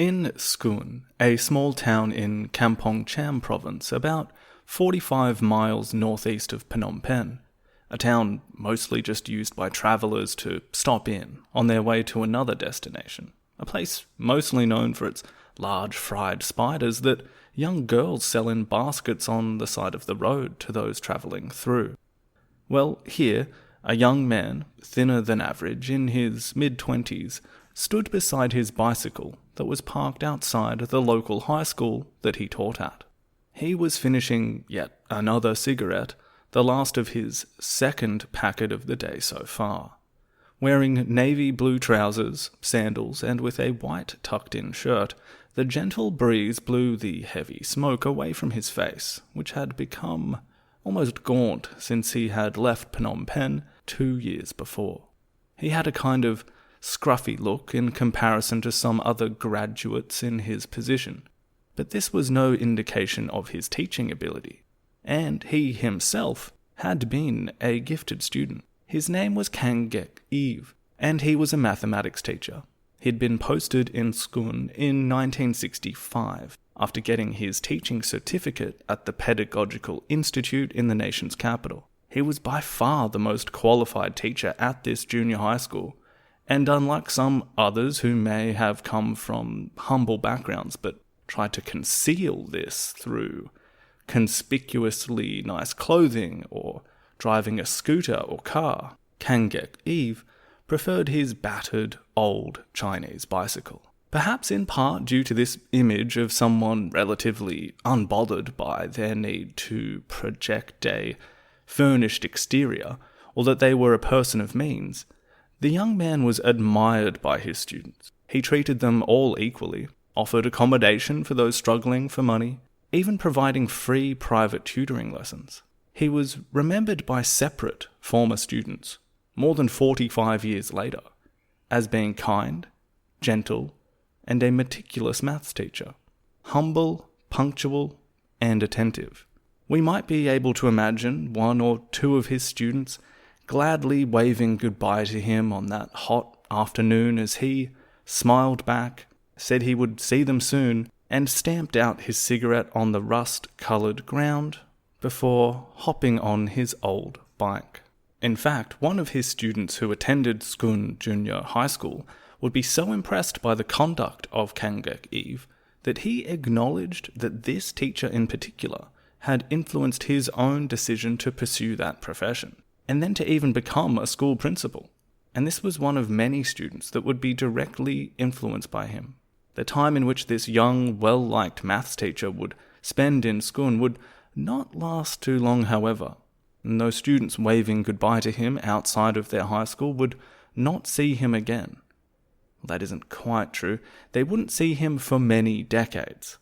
In Skun, a small town in Kampuchea province, about 45 miles northeast of Phnom Penh, a town mostly just used by travellers to stop in on their way to another destination, a place mostly known for its large fried spiders that young girls sell in baskets on the side of the road to those travelling through. Well, here, a young man, thinner than average, in his mid-20s, stood beside his bicycle that was parked outside the local high school that he taught at. He was finishing yet another cigarette, the last of his second packet of the day so far. Wearing navy blue trousers, sandals, and with a white tucked-in shirt, the gentle breeze blew the heavy smoke away from his face, which had become almost gaunt since he had left Phnom Penh 2 years before. He had a kind of scruffy look in comparison to some other graduates in his position, but this was no indication of his teaching ability, and he himself had been a gifted student. His name was Kangek Eve, and he was a mathematics teacher. He'd been posted in Skun in 1965 after getting his teaching certificate at the Pedagogical Institute in the nation's capital. He was by far the most qualified teacher at this junior high school, and unlike some others who may have come from humble backgrounds but tried to conceal this through conspicuously nice clothing or driving a scooter or car, Kangek Eve preferred his battered, old Chinese bicycle. Perhaps in part due to this image of someone relatively unbothered by their need to project a furnished exterior, or that they were a person of means, the young man was admired by his students. He treated them all equally, offered accommodation for those struggling for money, even providing free private tutoring lessons. He was remembered by separate former students, more than 45 years later, as being kind, gentle, and a meticulous maths teacher, humble, punctual, and attentive. We might be able to imagine one or two of his students gladly waving goodbye to him on that hot afternoon as he smiled back, said he would see them soon, and stamped out his cigarette on the rust-coloured ground before hopping on his old bike. In fact, one of his students who attended Skun Junior High School would be so impressed by the conduct of Kangek Eve that he acknowledged that this teacher in particular had influenced his own decision to pursue that profession, and then to even become a school principal. And this was one of many students that would be directly influenced by him. The time in which this young, well-liked maths teacher would spend in Skun would not last too long, however, and those students waving goodbye to him outside of their high school would not see him again. Well, that isn't quite true. They wouldn't see him for many decades,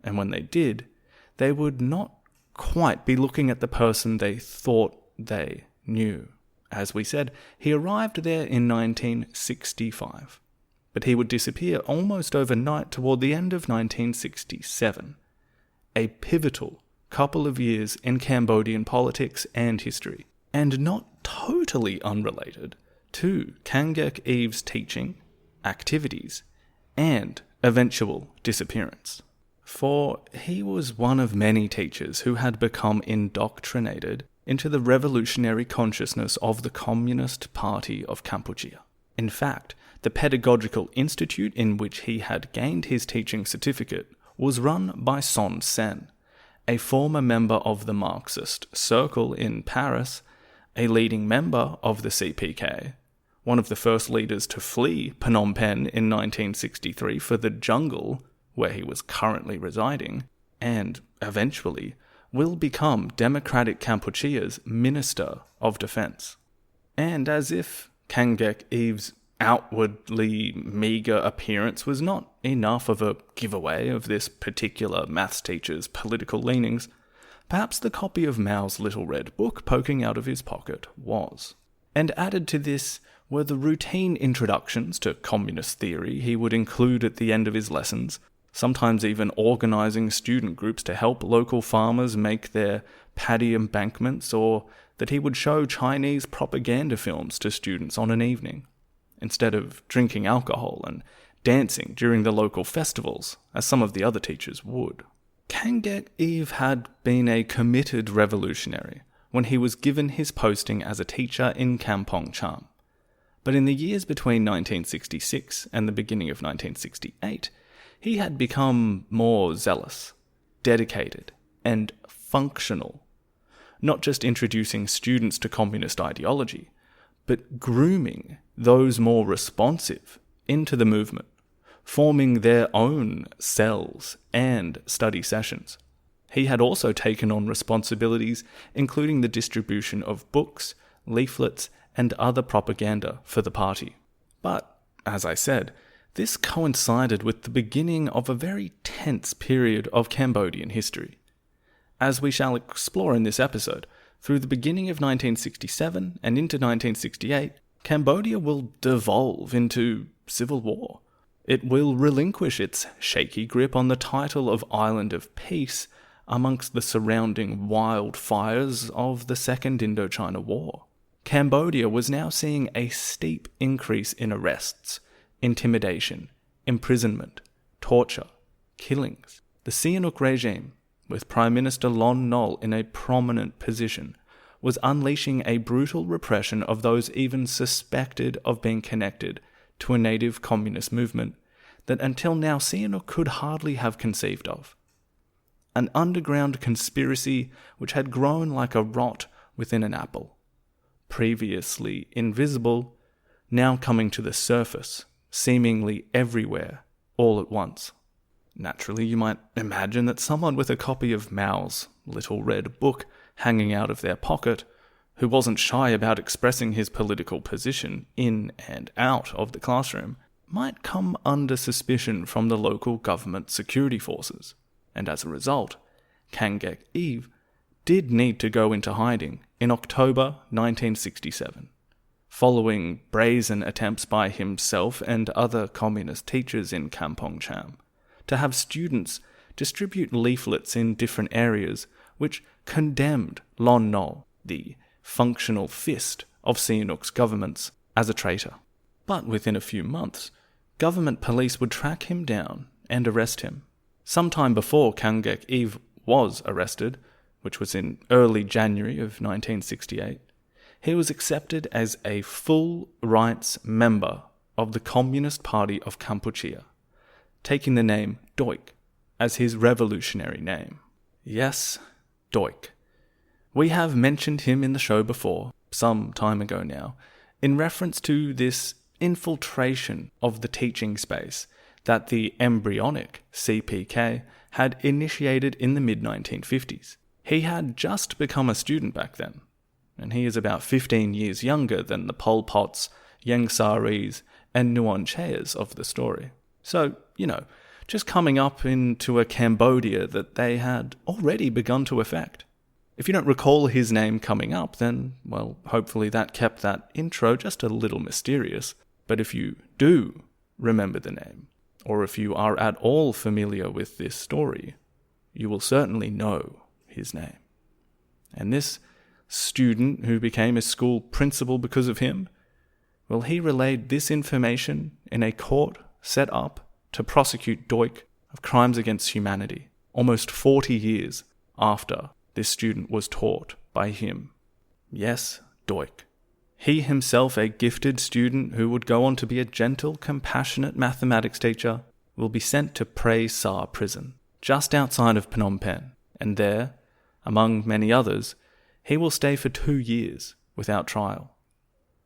and when they did, they would not quite be looking at the person they thought they knew. As we said, he arrived there in 1965, but he would disappear almost overnight toward the end of 1967, a pivotal couple of years in Cambodian politics and history, and not totally unrelated to Kangek Eve's teaching, activities, and eventual disappearance. For he was one of many teachers who had become indoctrinated into the revolutionary consciousness of the Communist Party of Kampuchea. In fact, the Pedagogical Institute in which he had gained his teaching certificate was run by Son Sen, a former member of the Marxist Circle in Paris, a leading member of the CPK, one of the first leaders to flee Phnom Penh in 1963 for the jungle where he was currently residing, and eventually will become Democratic Kampuchea's Minister of Defense. And as if Kangek Eve's outwardly meagre appearance was not enough of a giveaway of this particular maths teacher's political leanings, perhaps the copy of Mao's Little Red Book poking out of his pocket was. And added to this were the routine introductions to communist theory he would include at the end of his lessons, sometimes even organising student groups to help local farmers make their paddy embankments, or that he would show Chinese propaganda films to students on an evening, instead of drinking alcohol and dancing during the local festivals, as some of the other teachers would. Kangek Eve had been a committed revolutionary when he was given his posting as a teacher in Kampong Cham. But in the years between 1966 and the beginning of 1968, he had become more zealous, dedicated, and functional, not just introducing students to communist ideology, but grooming those more responsive into the movement, forming their own cells and study sessions. He had also taken on responsibilities including the distribution of books, leaflets, and other propaganda for the party. But, as I said, this coincided with the beginning of a very tense period of Cambodian history. As we shall explore in this episode, through the beginning of 1967 and into 1968, Cambodia will devolve into civil war. It will relinquish its shaky grip on the title of Island of Peace amongst the surrounding wildfires of the Second Indochina War. Cambodia was now seeing a steep increase in arrests, intimidation, imprisonment, torture, killings. The Sihanouk regime, with Prime Minister Lon Nol in a prominent position, was unleashing a brutal repression of those even suspected of being connected to a native communist movement that until now Sihanouk could hardly have conceived of. An underground conspiracy which had grown like a rot within an apple. Previously invisible, now coming to the surface, seemingly everywhere, all at once. Naturally, you might imagine that someone with a copy of Mao's little red book hanging out of their pocket, who wasn't shy about expressing his political position in and out of the classroom, might come under suspicion from the local government security forces, and as a result, Kangek Eve did need to go into hiding in October 1967, following brazen attempts by himself and other communist teachers in Kampong Cham to have students distribute leaflets in different areas which condemned Lon Nol, the functional fist of Sihanouk's governments, as a traitor. But within a few months, government police would track him down and arrest him. Sometime before Kangek Eve was arrested, which was in early January of 1968, he was accepted as a full rights member of the Communist Party of Kampuchea, taking the name Doik as his revolutionary name. Yes, Doik. We have mentioned him in the show before, some time ago now, in reference to this infiltration of the teaching space that the embryonic CPK had initiated in the mid-1950s. He had just become a student back then, and he is about 15 years younger than the Pol Pots, Ieng Saris, and Nuon Cheas of the story. So, just coming up into a Cambodia that they had already begun to affect. If you don't recall his name coming up, then, well, hopefully that kept that intro just a little mysterious. But if you do remember the name, or if you are at all familiar with this story, you will certainly know his name. And this student who became a school principal because of him, well, he relayed this information in a court set up to prosecute Doik of crimes against humanity, almost 40 years after this student was taught by him. Yes, Doik. He himself, a gifted student who would go on to be a gentle, compassionate mathematics teacher, will be sent to Prey Sar prison, just outside of Phnom Penh, and there, among many others, he will stay for 2 years without trial.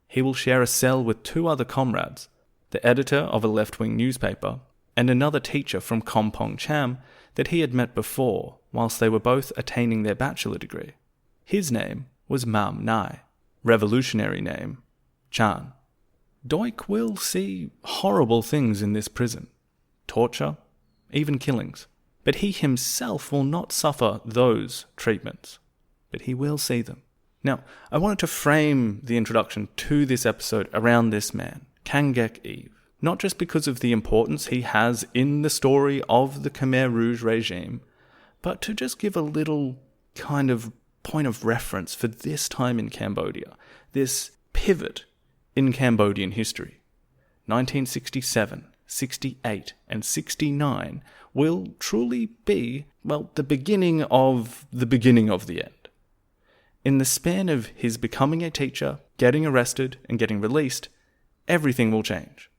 He will share a cell with 2 other comrades, the editor of a left-wing newspaper, and another teacher from Kampong Cham that he had met before whilst they were both attaining their bachelor degree. His name was Mam Nai, revolutionary name, Chan. Doik will see horrible things in this prison, torture, even killings. But he himself will not suffer those treatments, but he will see them. Now, I wanted to frame the introduction to this episode around this man, Kangek Eve, not just because of the importance he has in the story of the Khmer Rouge regime, but to just give a little kind of point of reference for this time in Cambodia, this pivot in Cambodian history. 1967, 68, and 69 will truly be, well, the beginning of the end. In the span of his becoming a teacher, getting arrested, and getting released, everything will change.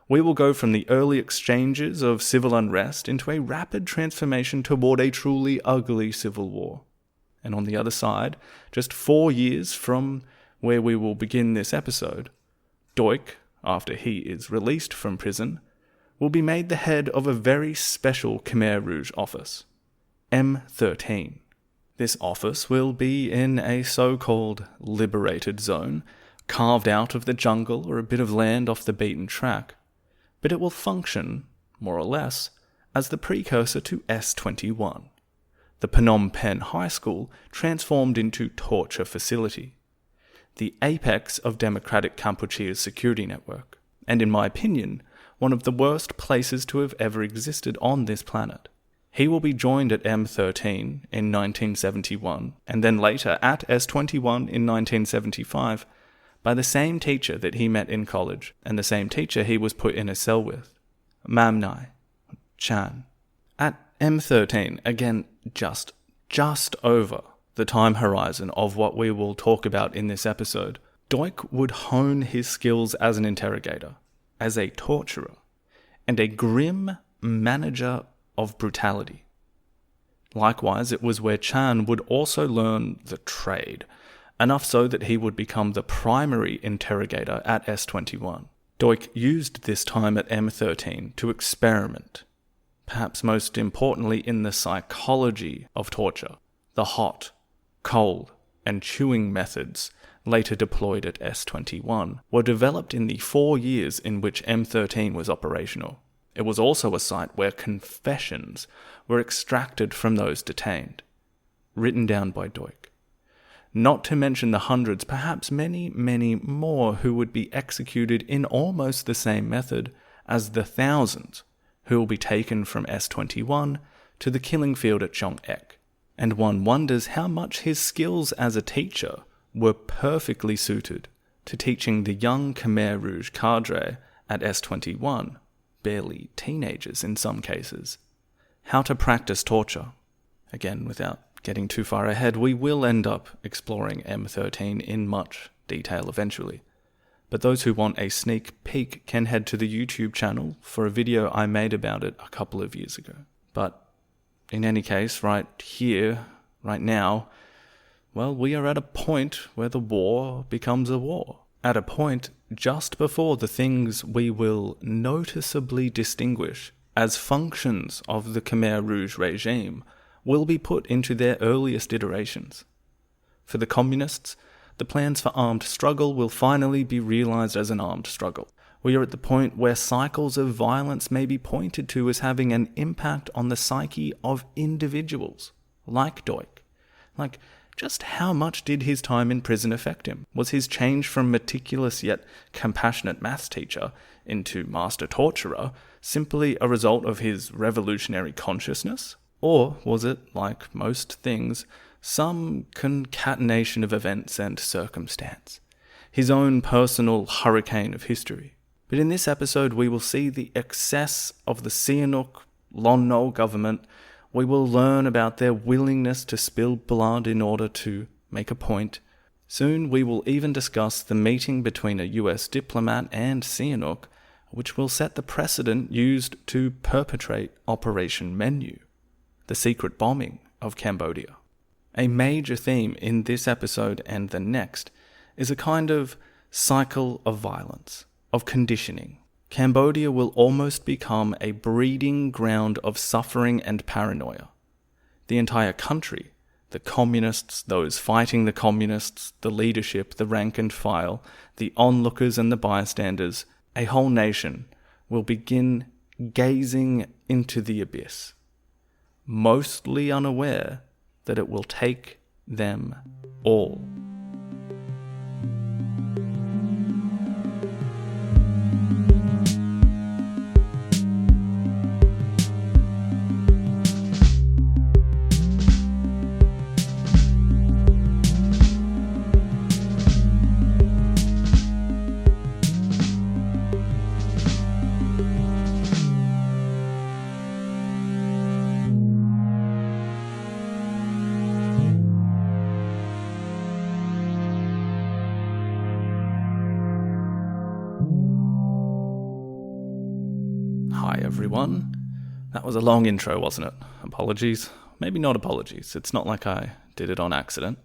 We will go from the early exchanges of civil unrest into a rapid transformation toward a truly ugly civil war. And on the other side, just 4 years from where we will begin this episode, Duch, after he is released from prison, will be made the head of a very special Khmer Rouge office, M13. This office will be in a so-called liberated zone, carved out of the jungle or a bit of land off the beaten track, but it will function, more or less, as the precursor to S21, the Phnom Penh High School transformed into torture facility, the apex of democratic Kampuchea's security network, and in my opinion, one of the worst places to have ever existed on this planet. He will be joined at M13 in 1971, and then later at S21 in 1975, by the same teacher that he met in college, and the same teacher he was put in a cell with, Mam Nai, Chan. At M13, again, just over the time horizon of what we will talk about in this episode, Duch would hone his skills as an interrogator, as a torturer, and a grim manager of brutality. Likewise, it was where Chan would also learn the trade, enough so that he would become the primary interrogator at S21. Duch used this time at M13 to experiment, perhaps most importantly in the psychology of torture. The hot, cold, and chewing methods later deployed at S21 were developed in the 4 years in which M13 was operational. It was also a site where confessions were extracted from those detained, written down by Duch. Not to mention the hundreds, perhaps many, many more who would be executed in almost the same method as the thousands who will be taken from S21 to the killing field at Chong Ek. And one wonders how much his skills as a teacher were perfectly suited to teaching the young Khmer Rouge cadre at S21, barely teenagers in some cases, how to practice torture. Again, without getting too far ahead, we will end up exploring M13 in much detail eventually. But those who want a sneak peek can head to the YouTube channel for a video I made about it a couple of years ago. But in any case, right here, right now, well, we are at a point where the war becomes a war. At a point just before the things we will noticeably distinguish as functions of the Khmer Rouge regime will be put into their earliest iterations. For the communists, the plans for armed struggle will finally be realized as an armed struggle. We are at the point where cycles of violence may be pointed to as having an impact on the psyche of individuals, like Duch. Like, just how much did his time in prison affect him? Was his change from meticulous yet compassionate maths teacher into master torturer simply a result of his revolutionary consciousness? Or was it, like most things, some concatenation of events and circumstance, his own personal hurricane of history? But in this episode we will see the excess of the Sihanouk Lon Nol government. We will learn about their willingness to spill blood in order to make a point. Soon we will even discuss the meeting between a US diplomat and Sihanouk, which will set the precedent used to perpetrate Operation Menu, the secret bombing of Cambodia. A major theme in this episode and the next is a kind of cycle of violence, of conditioning. Cambodia will almost become a breeding ground of suffering and paranoia. The entire country, the communists, those fighting the communists, the leadership, the rank and file, the onlookers and the bystanders, a whole nation will begin gazing into the abyss, mostly unaware that it will take them all. everyone. That was a long intro, wasn't it? Apologies. Maybe not apologies. It's not like I did it on accident.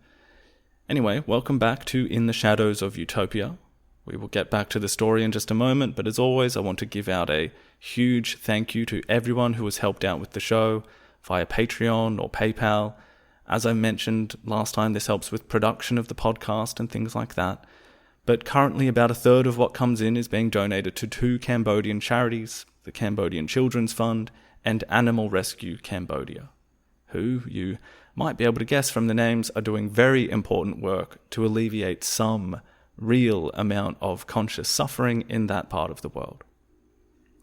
Anyway, welcome back to In the Shadows of Utopia. We will get back to the story in just a moment, but as always, I want to give out a huge thank you to everyone who has helped out with the show via Patreon or PayPal. As I mentioned last time, this helps with production of the podcast and things like that. But currently, about a third of what comes in is being donated to two Cambodian charities, the Cambodian Children's Fund and Animal Rescue Cambodia, who, you might be able to guess from the names, are doing very important work to alleviate some real amount of conscious suffering in that part of the world.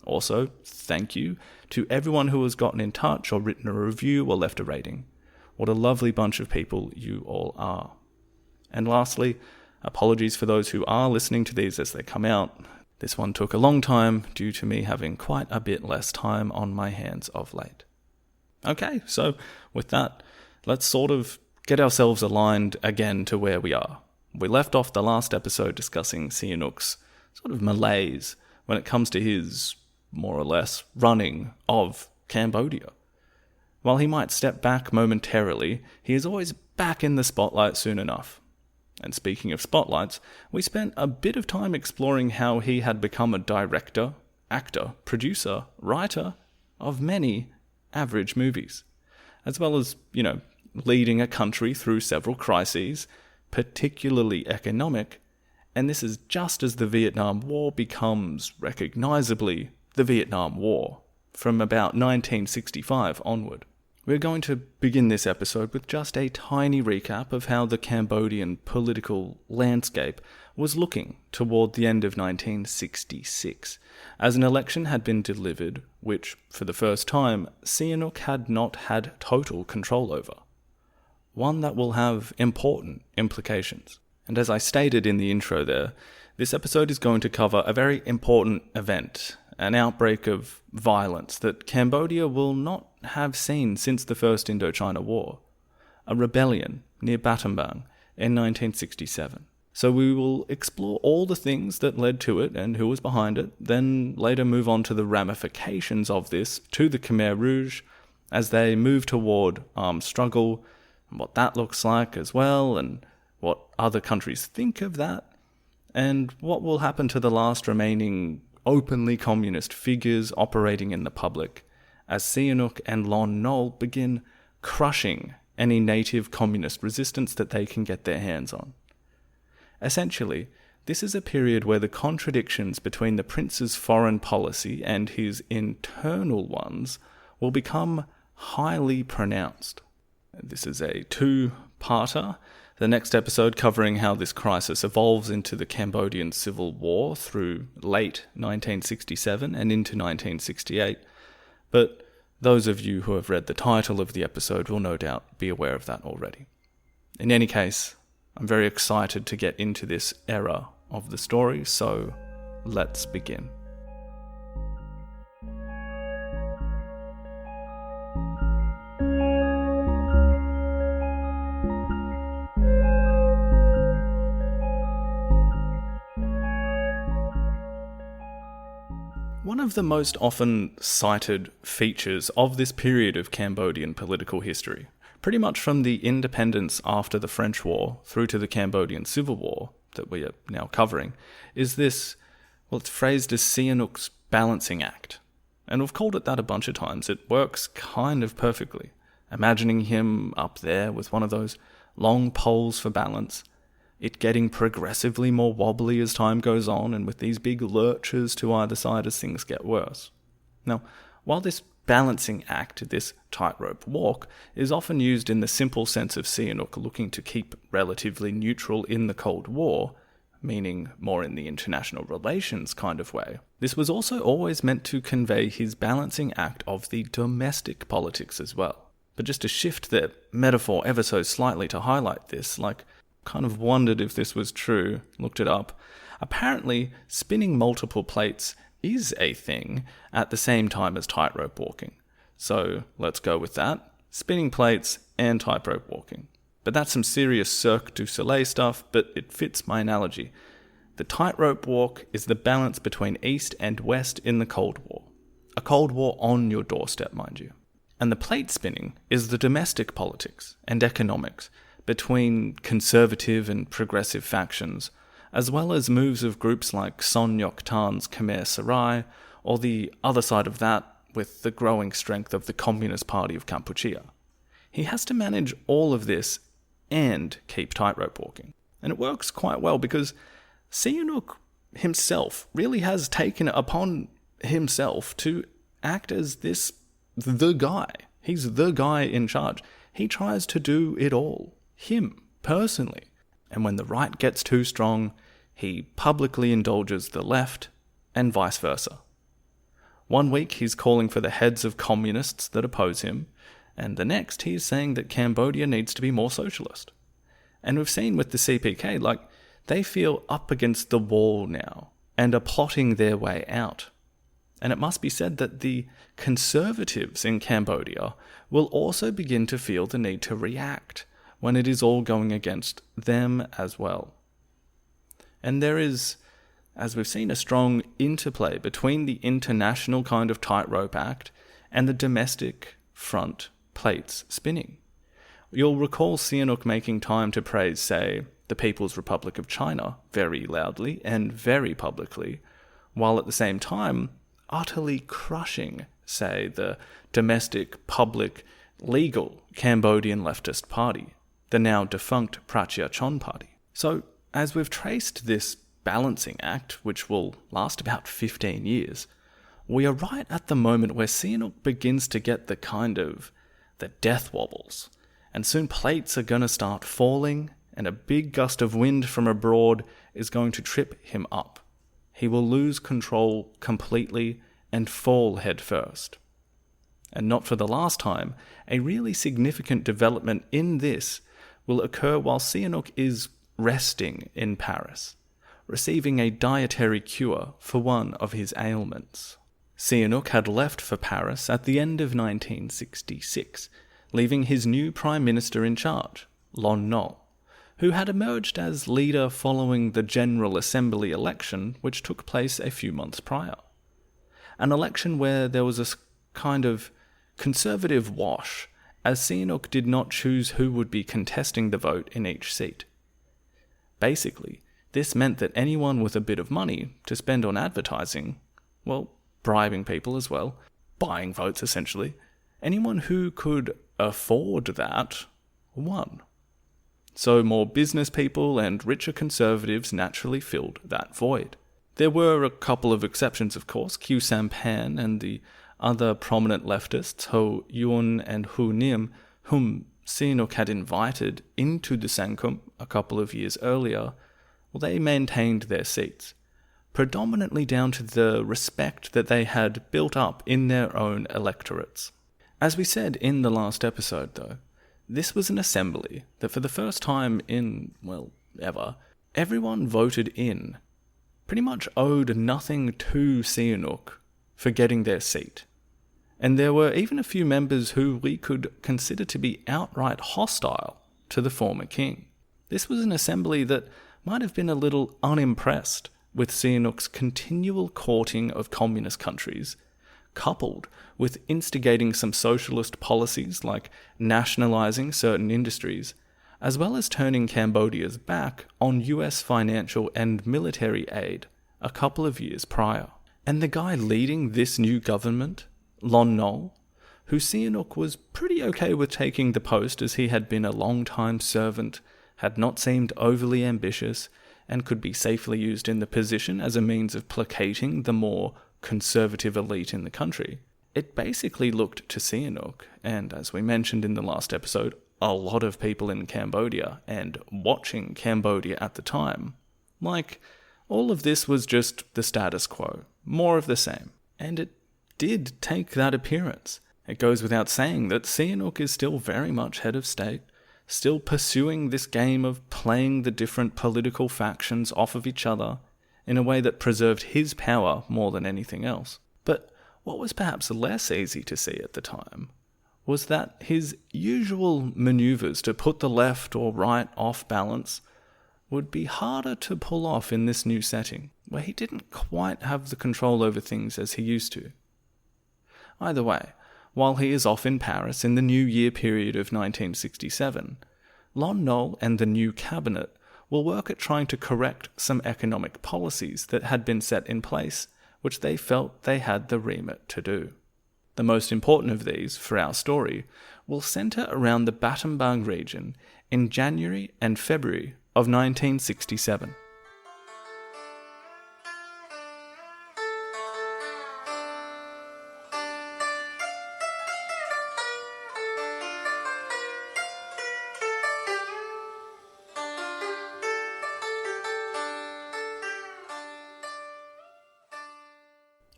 Also, thank you to everyone who has gotten in touch or written a review or left a rating. What a lovely bunch of people you all are. And lastly, apologies for those who are listening to these as they come out. This one took a long time due to me having quite a bit less time on my hands of late. Okay, so with that, let's sort of get ourselves aligned again to where we are. We left off the last episode discussing Sihanouk's sort of malaise when it comes to his, more or less, running of Cambodia. While he might step back momentarily, he is always back in the spotlight soon enough. And speaking of spotlights, we spent a bit of time exploring how he had become a director, actor, producer, writer of many average movies, as well as, leading a country through several crises, particularly economic, and this is just as the Vietnam War becomes recognizably the Vietnam War, from about 1965 onward. We're going to begin this episode with just a tiny recap of how the Cambodian political landscape was looking toward the end of 1966, as an election had been delivered which, for the first time, Sihanouk had not had total control over. One that will have important implications. And as I stated in the intro there, this episode is going to cover a very important event, an outbreak of violence that Cambodia will not have seen since the First Indochina War, a rebellion near Battambang in 1967. So we will explore all the things that led to it and who was behind it, then later move on to the ramifications of this to the Khmer Rouge as they move toward armed struggle, and what that looks like as well, and what other countries think of that, and what will happen to the last remaining openly communist figures operating in the public, as Sihanouk and Lon Nol begin crushing any native communist resistance that they can get their hands on. Essentially, this is a period where the contradictions between the prince's foreign policy and his internal ones will become highly pronounced. This is a two-parter. The next episode covering how this crisis evolves into the Cambodian Civil War through late 1967 and into 1968. But those of you who have read the title of the episode will no doubt be aware of that already. In any case, I'm very excited to get into this era of the story, so let's begin. One of the most often cited features of this period of Cambodian political history, pretty much from the independence after the French War through to the Cambodian Civil War that we are now covering, is this, it's phrased as Sihanouk's balancing act. And we've called it that a bunch of times. It works kind of perfectly. Imagining him up there with one of those long poles for balance, it getting progressively more wobbly as time goes on, and with these big lurches to either side as things get worse. Now, while this balancing act, this tightrope walk, is often used in the simple sense of Sihanouk looking to keep relatively neutral in the Cold War, meaning more in the international relations kind of way, this was also always meant to convey his balancing act of the domestic politics as well. But just to shift the metaphor ever so slightly to highlight this, kind of wondered if this was true, looked it up. Apparently, spinning multiple plates is a thing at the same time as tightrope walking. So let's go with that. Spinning plates and tightrope walking. But that's some serious Cirque du Soleil stuff, but it fits my analogy. The tightrope walk is the balance between East and West in the Cold War. A Cold War on your doorstep, mind you. And the plate spinning is the domestic politics and economics between conservative and progressive factions, as well as moves of groups like Son Yok Tan's Khmer Rouge, or the other side of that with the growing strength of the Communist Party of Kampuchea. He has to manage all of this and keep tightrope walking. And it works quite well because Sihanouk himself really has taken it upon himself to act as the guy. He's the guy in charge. He tries to do it all. Him, personally. And when the right gets too strong, he publicly indulges the left, and vice versa. One week he's calling for the heads of communists that oppose him, and the next he's saying that Cambodia needs to be more socialist. And we've seen with the CPK, they feel up against the wall now, and are plotting their way out. And it must be said that the conservatives in Cambodia will also begin to feel the need to react when it is all going against them as well. And there is, as we've seen, a strong interplay between the international kind of tightrope act and the domestic front plates spinning. You'll recall Sihanouk making time to praise, say, the People's Republic of China very loudly and very publicly, while at the same time utterly crushing, say, the domestic, public, legal Cambodian leftist party, the now defunct Prachia Chon party. So, as we've traced this balancing act, which will last about 15 years, we are right at the moment where Sihanouk begins to get the death wobbles, and soon plates are going to start falling, and a big gust of wind from abroad is going to trip him up. He will lose control completely and fall headfirst. And not for the last time, a really significant development in this will occur while Sihanouk is resting in Paris, receiving a dietary cure for one of his ailments. Sihanouk had left for Paris at the end of 1966, leaving his new Prime Minister in charge, Lon Nol, who had emerged as leader following the General Assembly election which took place a few months prior. An election where there was a kind of conservative wash, as Sihanouk did not choose who would be contesting the vote in each seat. Basically, this meant that anyone with a bit of money to spend on advertising, well, bribing people as well, buying votes essentially, anyone who could afford that won. So more business people and richer conservatives naturally filled that void. There were a couple of exceptions, of course. Khieu Samphan and the other prominent leftists, Ho Yun and Hu Nim, whom Sihanouk had invited into the Sangkum a couple of years earlier, well, they maintained their seats, predominantly down to the respect that they had built up in their own electorates. As we said in the last episode, though, this was an assembly that for the first time in, well, ever, everyone voted in pretty much owed nothing to Sihanouk for getting their seat. And there were even a few members who we could consider to be outright hostile to the former king. This was an assembly that might have been a little unimpressed with Sihanouk's continual courting of communist countries, coupled with instigating some socialist policies like nationalizing certain industries, as well as turning Cambodia's back on US financial and military aid a couple of years prior. And the guy leading this new government, Lon Nol, who Sihanouk was pretty okay with taking the post as he had been a long-time servant, had not seemed overly ambitious, and could be safely used in the position as a means of placating the more conservative elite in the country. It basically looked to Sihanouk, and as we mentioned in the last episode, a lot of people in Cambodia and watching Cambodia at the time, like all of this was just the status quo, more of the same. And it did take that appearance. It goes without saying that Sihanouk is still very much head of state, still pursuing this game of playing the different political factions off of each other in a way that preserved his power more than anything else. But what was perhaps less easy to see at the time was that his usual maneuvers to put the left or right off balance would be harder to pull off in this new setting, where he didn't quite have the control over things as he used to. Either way, while he is off in Paris in the New Year period of 1967, Lon Nol and the new cabinet will work at trying to correct some economic policies that had been set in place, which they felt they had the remit to do. The most important of these, for our story, will centre around the Battambang region in January and February of 1967.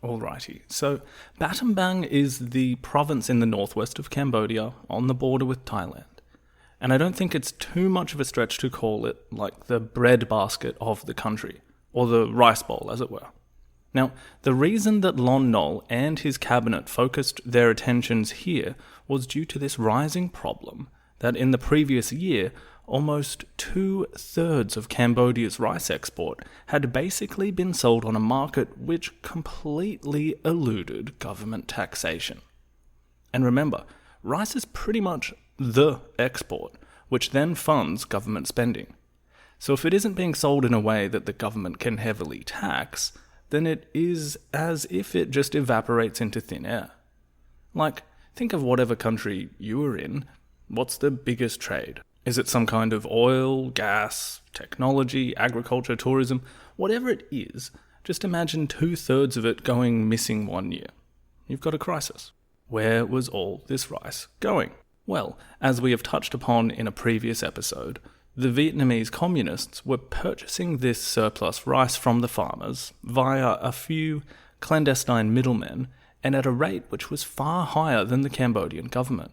Alrighty, so Battambang is the province in the northwest of Cambodia on the border with Thailand. And I don't think it's too much of a stretch to call it like the breadbasket of the country, or the rice bowl as it were. Now, the reason that Lon Nol and his cabinet focused their attentions here was due to this rising problem that in the previous year, almost 2/3 of Cambodia's rice export had basically been sold on a market which completely eluded government taxation. And remember, rice is pretty much the export, which then funds government spending. So if it isn't being sold in a way that the government can heavily tax, then it is as if it just evaporates into thin air. Like, think of whatever country you are in. What's the biggest trade? Is it some kind of oil, gas, technology, agriculture, tourism? Whatever it is, just imagine 2/3 of it going missing one year. You've got a crisis. Where was all this rice going? Well, as we have touched upon in a previous episode, the Vietnamese communists were purchasing this surplus rice from the farmers via a few clandestine middlemen and at a rate which was far higher than the Cambodian government.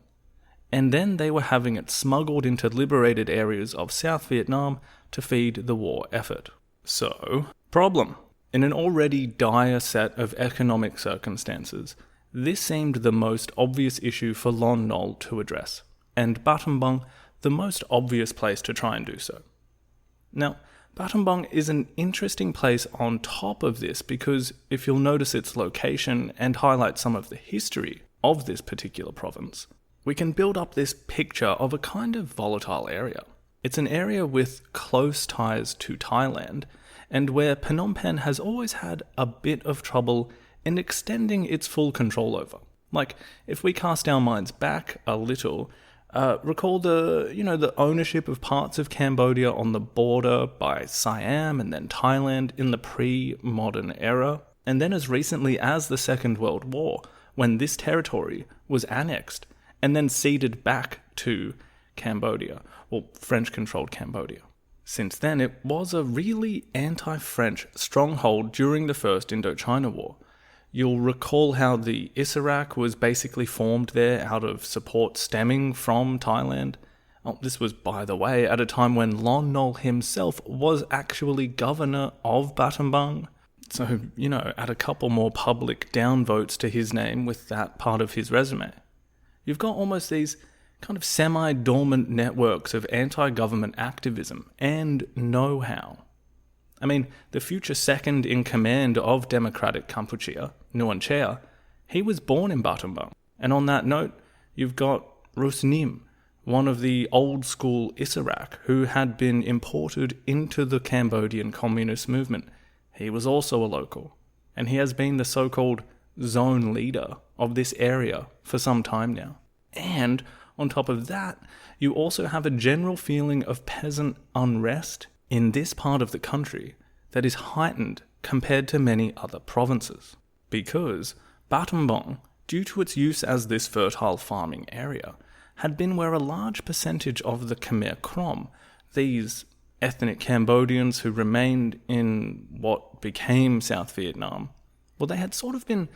And then they were having it smuggled into liberated areas of South Vietnam to feed the war effort. So, problem. In an already dire set of economic circumstances, this seemed the most obvious issue for Lon Nol to address, and Battambang the most obvious place to try and do so. Now, Battambang is an interesting place on top of this because if you'll notice its location and highlight some of the history of this particular province, we can build up this picture of a kind of volatile area. It's an area with close ties to Thailand, and where Phnom Penh has always had a bit of trouble in extending its full control over. Like, if we cast our minds back a little, recall the ownership of parts of Cambodia on the border by Siam and then Thailand in the pre-modern era, and then as recently as the Second World War, when this territory was annexed and then ceded back to Cambodia, or French-controlled Cambodia. Since then, it was a really anti-French stronghold during the First Indochina War. You'll recall how the Isarak was basically formed there out of support stemming from Thailand. This was, by the way, at a time when Lon Nol himself was actually governor of Battambang. So, add a couple more public downvotes to his name with that part of his resume. You've got almost these kind of semi-dormant networks of anti-government activism and know-how. I mean, the future second in command of Democratic Kampuchea, Nuon Chea, he was born in Battambang. And on that note, you've got Rus Nim, one of the old-school Isarak, who had been imported into the Cambodian communist movement. He was also a local, and he has been the so-called zone leader of this area for some time now. And on top of that, you also have a general feeling of peasant unrest in this part of the country that is heightened compared to many other provinces. Because Battambang, due to its use as this fertile farming area, had been where a large percentage of the Khmer Rouge, these ethnic Cambodians who remained in what became South Vietnam, well, they had sort of been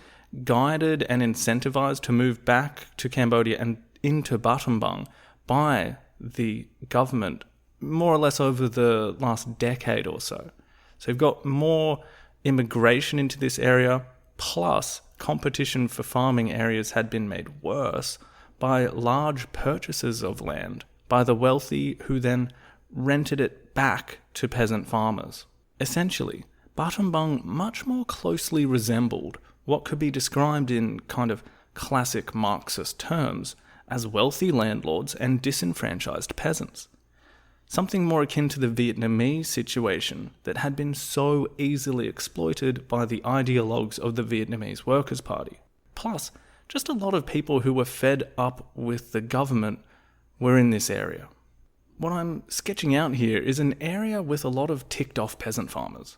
guided and incentivized to move back to Cambodia and into Battambang by the government more or less over the last decade or so. So you've got more immigration into this area, plus competition for farming areas had been made worse by large purchases of land by the wealthy who then rented it back to peasant farmers. Essentially, Battambang much more closely resembled what could be described in kind of classic Marxist terms, as wealthy landlords and disenfranchised peasants. Something more akin to the Vietnamese situation that had been so easily exploited by the ideologues of the Vietnamese Workers' Party. Plus, just a lot of people who were fed up with the government were in this area. What I'm sketching out here is an area with a lot of ticked-off peasant farmers.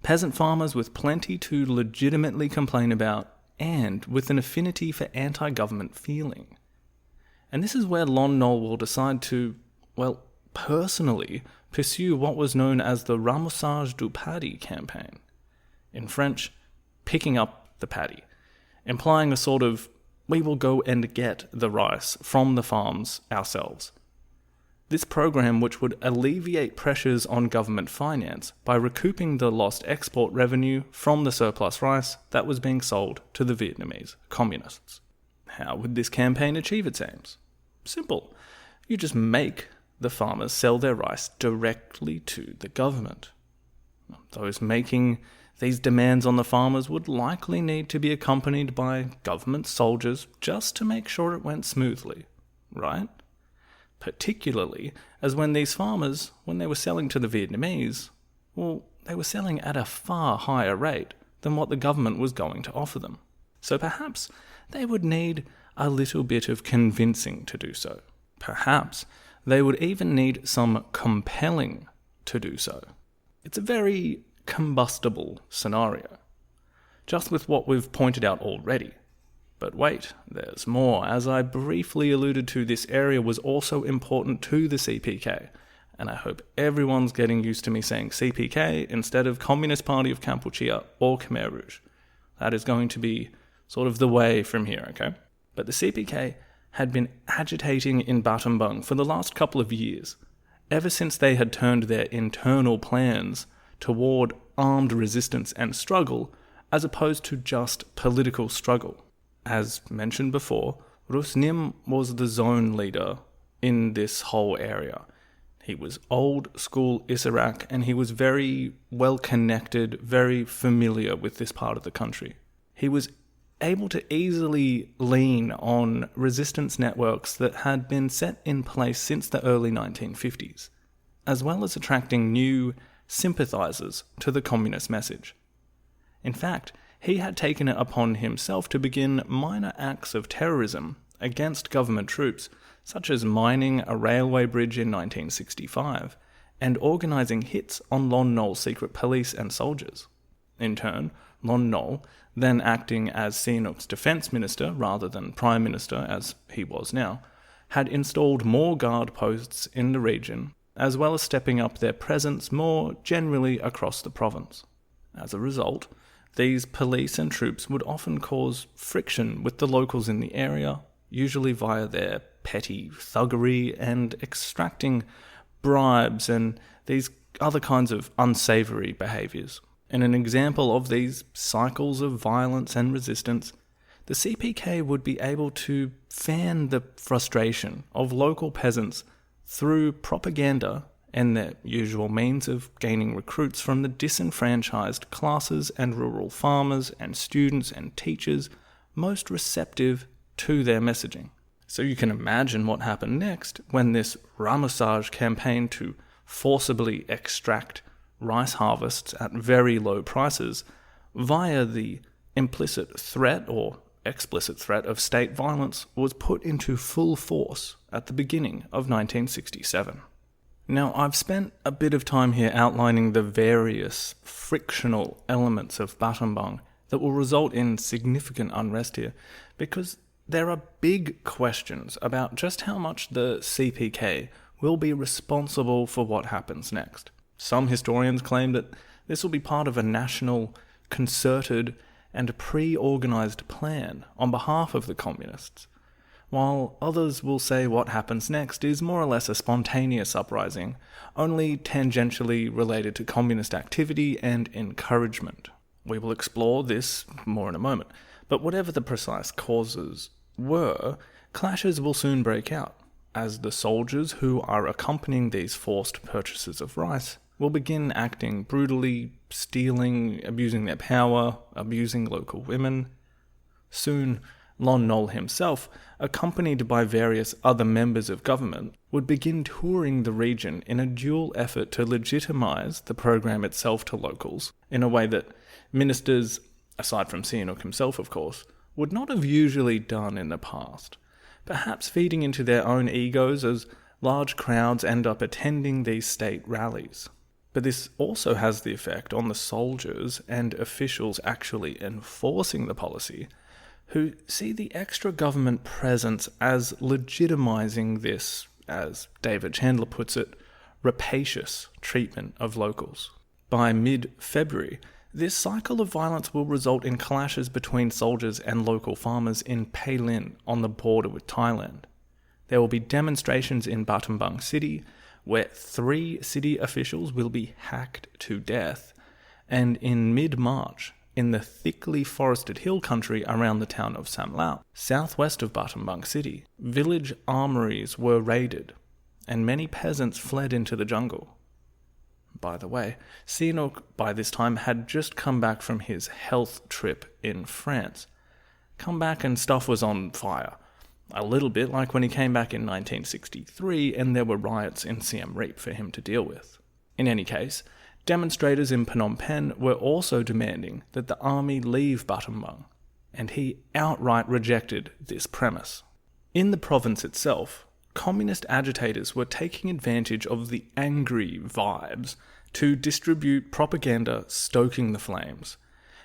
Peasant farmers with plenty to legitimately complain about and with an affinity for anti-government feeling. And this is where Lon Nol will decide to, personally pursue what was known as the ramassage du paddy campaign. In French, picking up the paddy, implying a sort of, we will go and get the rice from the farms ourselves. This program, which would alleviate pressures on government finance by recouping the lost export revenue from the surplus rice that was being sold to the Vietnamese communists. How would this campaign achieve its aims? Simple. You just make the farmers sell their rice directly to the government. Those making these demands on the farmers would likely need to be accompanied by government soldiers just to make sure it went smoothly, right? Particularly as when these farmers, when they were selling to the Vietnamese, they were selling at a far higher rate than what the government was going to offer them. So perhaps they would need a little bit of convincing to do so. Perhaps they would even need some compelling to do so. It's a very combustible scenario, just with what we've pointed out already. But wait, there's more. As I briefly alluded to, this area was also important to the CPK, and I hope everyone's getting used to me saying CPK instead of Communist Party of Kampuchea or Khmer Rouge. That is going to be sort of the way from here, okay? But the CPK had been agitating in Battambang for the last couple of years, ever since they had turned their internal plans toward armed resistance and struggle, as opposed to just political struggle. As mentioned before, Rus Nim was the zone leader in this whole area. He was old school Isarak, and he was very well connected, very familiar with this part of the country. He was able to easily lean on resistance networks that had been set in place since the early 1950s, as well as attracting new sympathizers to the communist message. In fact, he had taken it upon himself to begin minor acts of terrorism against government troops, such as mining a railway bridge in 1965 and organising hits on Lon Nol's secret police and soldiers. In turn, Lon Nol, then acting as Sihanouk's defence minister rather than prime minister as he was now, had installed more guard posts in the region, as well as stepping up their presence more generally across the province. As a result, these police and troops would often cause friction with the locals in the area, usually via their petty thuggery and extracting bribes and these other kinds of unsavoury behaviours. In an example of these cycles of violence and resistance, the CPK would be able to fan the frustration of local peasants through propaganda and their usual means of gaining recruits from the disenfranchised classes and rural farmers and students and teachers most receptive to their messaging. So you can imagine what happened next when this ramassage campaign to forcibly extract rice harvests at very low prices via the implicit threat or explicit threat of state violence was put into full force at the beginning of 1967. Now, I've spent a bit of time here outlining the various frictional elements of Battambang that will result in significant unrest here, because there are big questions about just how much the CPK will be responsible for what happens next. Some historians claim that this will be part of a national, concerted, and pre-organised plan on behalf of the communists, while others will say what happens next is more or less a spontaneous uprising, only tangentially related to communist activity and encouragement. We will explore this more in a moment, but whatever the precise causes were, clashes will soon break out, as the soldiers who are accompanying these forced purchases of rice will begin acting brutally, stealing, abusing their power, abusing local women. Soon, Lon Nol himself, accompanied by various other members of government, would begin touring the region in a dual effort to legitimise the program itself to locals, in a way that ministers, aside from Sihanouk himself of course, would not have usually done in the past, perhaps feeding into their own egos as large crowds end up attending these state rallies. But this also has the effect on the soldiers and officials actually enforcing the policy, who see the extra government presence as legitimizing this, as David Chandler puts it, rapacious treatment of locals. By mid-February, this cycle of violence will result in clashes between soldiers and local farmers in Pei Lin on the border with Thailand. There will be demonstrations in Battambang city, where 3 city officials will be hacked to death, and in mid-March, in the thickly forested hill country around the town of Samlaut, southwest of Battambang city, village armories were raided, and many peasants fled into the jungle. By the way, Sihanouk by this time had just come back from his health trip in France. Come back and stuff was on fire. A little bit like when he came back in 1963 and there were riots in Siem Reap for him to deal with. In any case, demonstrators in Phnom Penh were also demanding that the army leave Battambang, and he outright rejected this premise. In the province itself, communist agitators were taking advantage of the angry vibes to distribute propaganda stoking the flames,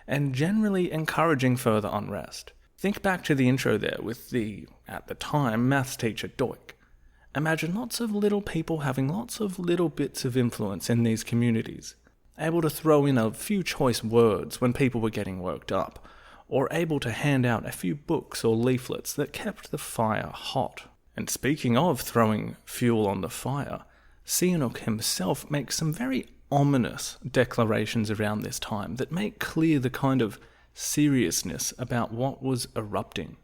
and generally encouraging further unrest. Think back to the intro there with the, at the time, maths teacher Doik. Imagine lots of little people having lots of little bits of influence in these communities, able to throw in a few choice words when people were getting worked up, or able to hand out a few books or leaflets that kept the fire hot. And speaking of throwing fuel on the fire, Sihanouk himself makes some very ominous declarations around this time that make clear the kind of seriousness about what was erupting.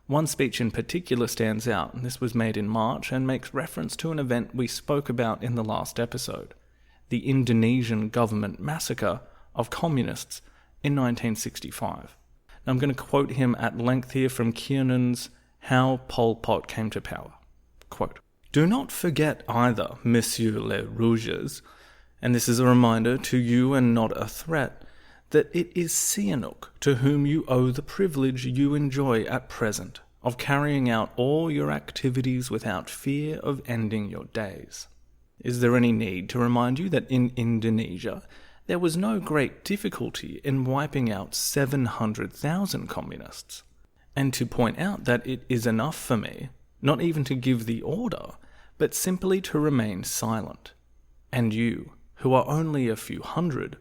One speech in particular stands out, and this was made in March and makes reference to an event we spoke about in the last episode, the Indonesian government massacre of communists in 1965. Now I'm going to quote him at length here from Kiernan's How Pol Pot Came to Power. Quote, "Do not forget either, Monsieur les Rouges, and this is a reminder to you and not a threat, that it is Sihanouk to whom you owe the privilege you enjoy at present of carrying out all your activities without fear of ending your days. Is there any need to remind you that in Indonesia there was no great difficulty in wiping out 700,000 communists? And to point out that it is enough for me, not even to give the order, but simply to remain silent. And you, who are only a few hundred,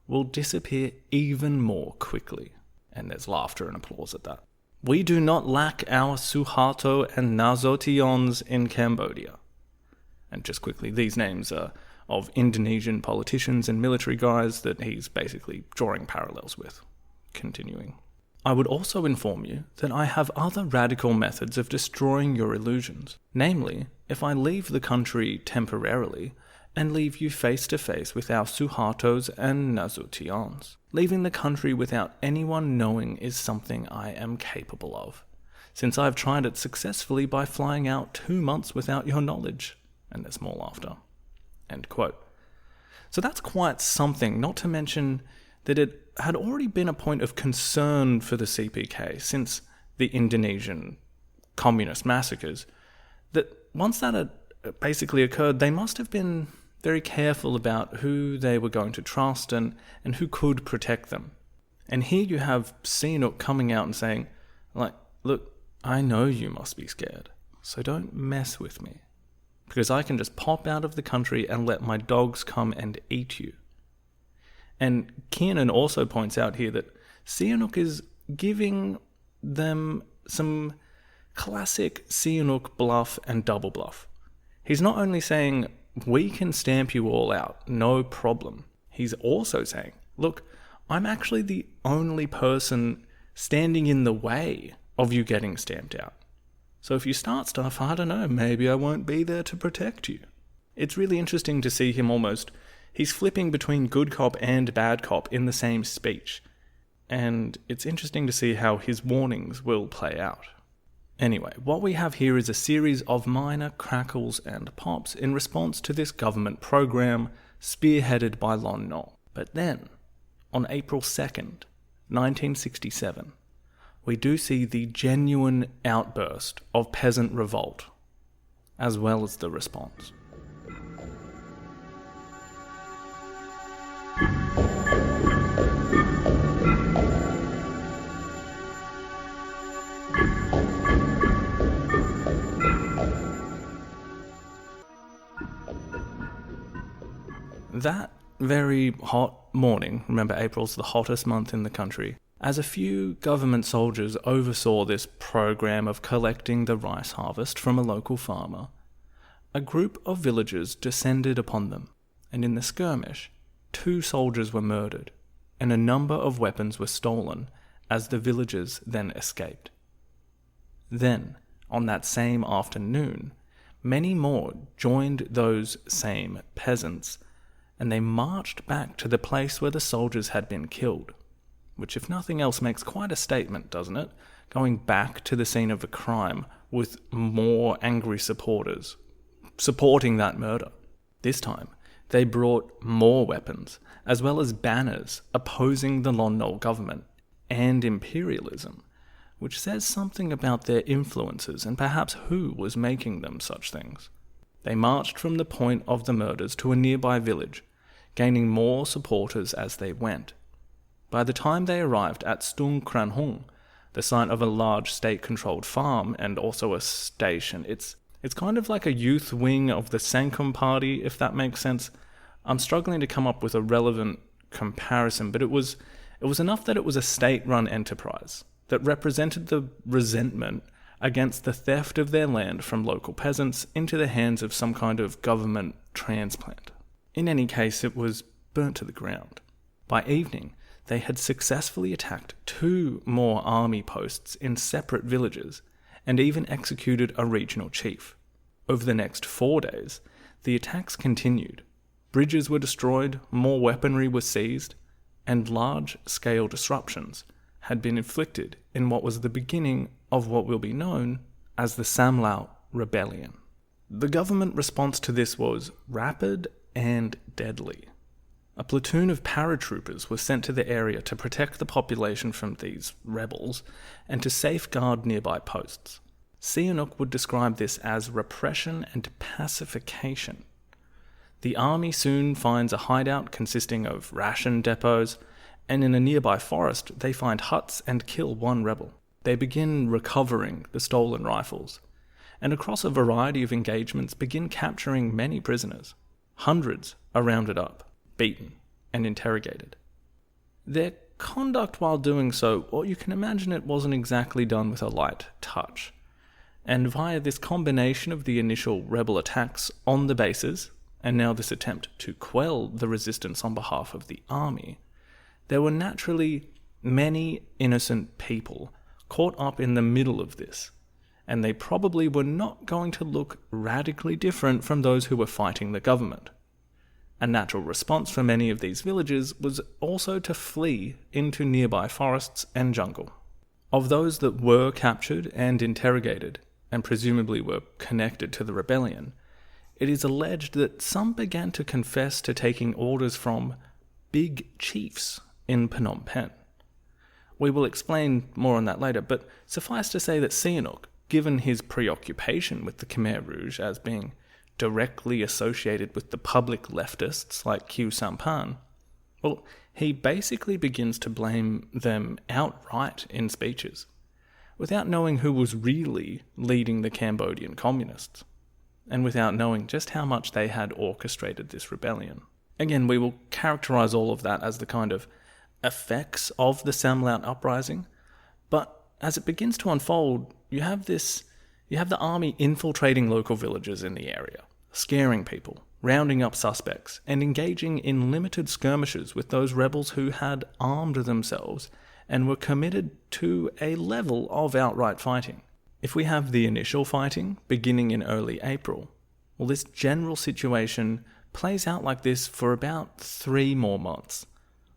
will disappear even more quickly." And there's laughter and applause at that. "We do not lack our Suharto and Nasutions in Cambodia." And just quickly, these names are of Indonesian politicians and military guys that he's basically drawing parallels with. Continuing. "I would also inform you that I have other radical methods of destroying your illusions. Namely, if I leave the country temporarily, and leave you face to face with our Suhartos and Nasutions. Leaving the country without anyone knowing is something I am capable of, since I've tried it successfully by flying out 2 months without your knowledge." And there's more laughter. End quote. So that's quite something, not to mention that it had already been a point of concern for the CPK since the Indonesian communist massacres, that once that had basically occurred, they must have been very careful about who they were going to trust and who could protect them. And here you have Sihanouk coming out and saying, like, look, I know you must be scared, so don't mess with me, because I can just pop out of the country and let my dogs come and eat you. And Kiernan also points out here that Sihanouk is giving them some classic Sihanouk bluff and double bluff. He's not only saying, we can stamp you all out, no problem. He's also saying, look, I'm actually the only person standing in the way of you getting stamped out. So if you start stuff, I don't know, maybe I won't be there to protect you. It's really interesting to see him he's flipping between good cop and bad cop in the same speech. and it's interesting to see how his warnings will play out. Anyway, what we have here is a series of minor crackles and pops in response to this government program spearheaded by Lon Nol. But then, on April 2nd, 1967, we do see the genuine outburst of peasant revolt, as well as the response. That very hot morning, remember April's the hottest month in the country, as a few government soldiers oversaw this program of collecting the rice harvest from a local farmer, a group of villagers descended upon them, and in the skirmish, 2 soldiers were murdered, and a number of weapons were stolen as the villagers then escaped. Then, on that same afternoon, many more joined those same peasants, and they marched back to the place where the soldiers had been killed, which if nothing else makes quite a statement, doesn't it? Going back to the scene of a crime with more angry supporters, supporting that murder. This time, they brought more weapons, as well as banners opposing the Lon Nol government and imperialism, which says something about their influences and perhaps who was making them such things. They marched from the point of the murders to a nearby village, gaining more supporters as they went. By the time they arrived at Stung Kran Hung, the site of a large state-controlled farm and also a station, it's kind of like a youth wing of the Sankum Party, if that makes sense. I'm struggling to come up with a relevant comparison, but it was enough that it was a state-run enterprise that represented the resentment against the theft of their land from local peasants into the hands of some kind of government transplant. In any case, it was burnt to the ground. By evening, they had successfully attacked 2 more army posts in separate villages, and even executed a regional chief. Over the next 4 days, the attacks continued. Bridges were destroyed, more weaponry was seized, and large-scale disruptions had been inflicted in what was the beginning of what will be known as the Samlaut Rebellion. The government response to this was rapid and deadly. A platoon of paratroopers was sent to the area to protect the population from these rebels and to safeguard nearby posts. Sihanouk would describe this as repression and pacification. The army soon finds a hideout consisting of ration depots, and in a nearby forest they find huts and kill 1 rebel. They begin recovering the stolen rifles, and across a variety of engagements begin capturing many prisoners. Hundreds are rounded up, beaten, and interrogated. Their conduct while doing so, well, you can imagine it wasn't exactly done with a light touch. And via this combination of the initial rebel attacks on the bases, and now this attempt to quell the resistance on behalf of the army, there were naturally many innocent people caught up in the middle of this, and they probably were not going to look radically different from those who were fighting the government. A natural response for many of these villages was also to flee into nearby forests and jungle. Of those that were captured and interrogated, and presumably were connected to the rebellion, it is alleged that some began to confess to taking orders from big chiefs in Phnom Penh. We will explain more on that later, but suffice to say that Sihanouk, given his preoccupation with the Khmer Rouge as being directly associated with the public leftists like Khieu Samphan, well, he basically begins to blame them outright in speeches, without knowing who was really leading the Cambodian communists, and without knowing just how much they had orchestrated this rebellion. Again, we will characterize all of that as the kind of effects of the Samlaut uprising, but as it begins to unfold, you have the army infiltrating local villages in the area, scaring people, rounding up suspects, and engaging in limited skirmishes with those rebels who had armed themselves and were committed to a level of outright fighting. If we have the initial fighting beginning in early April, well, this general situation plays out like this for about 3 more months,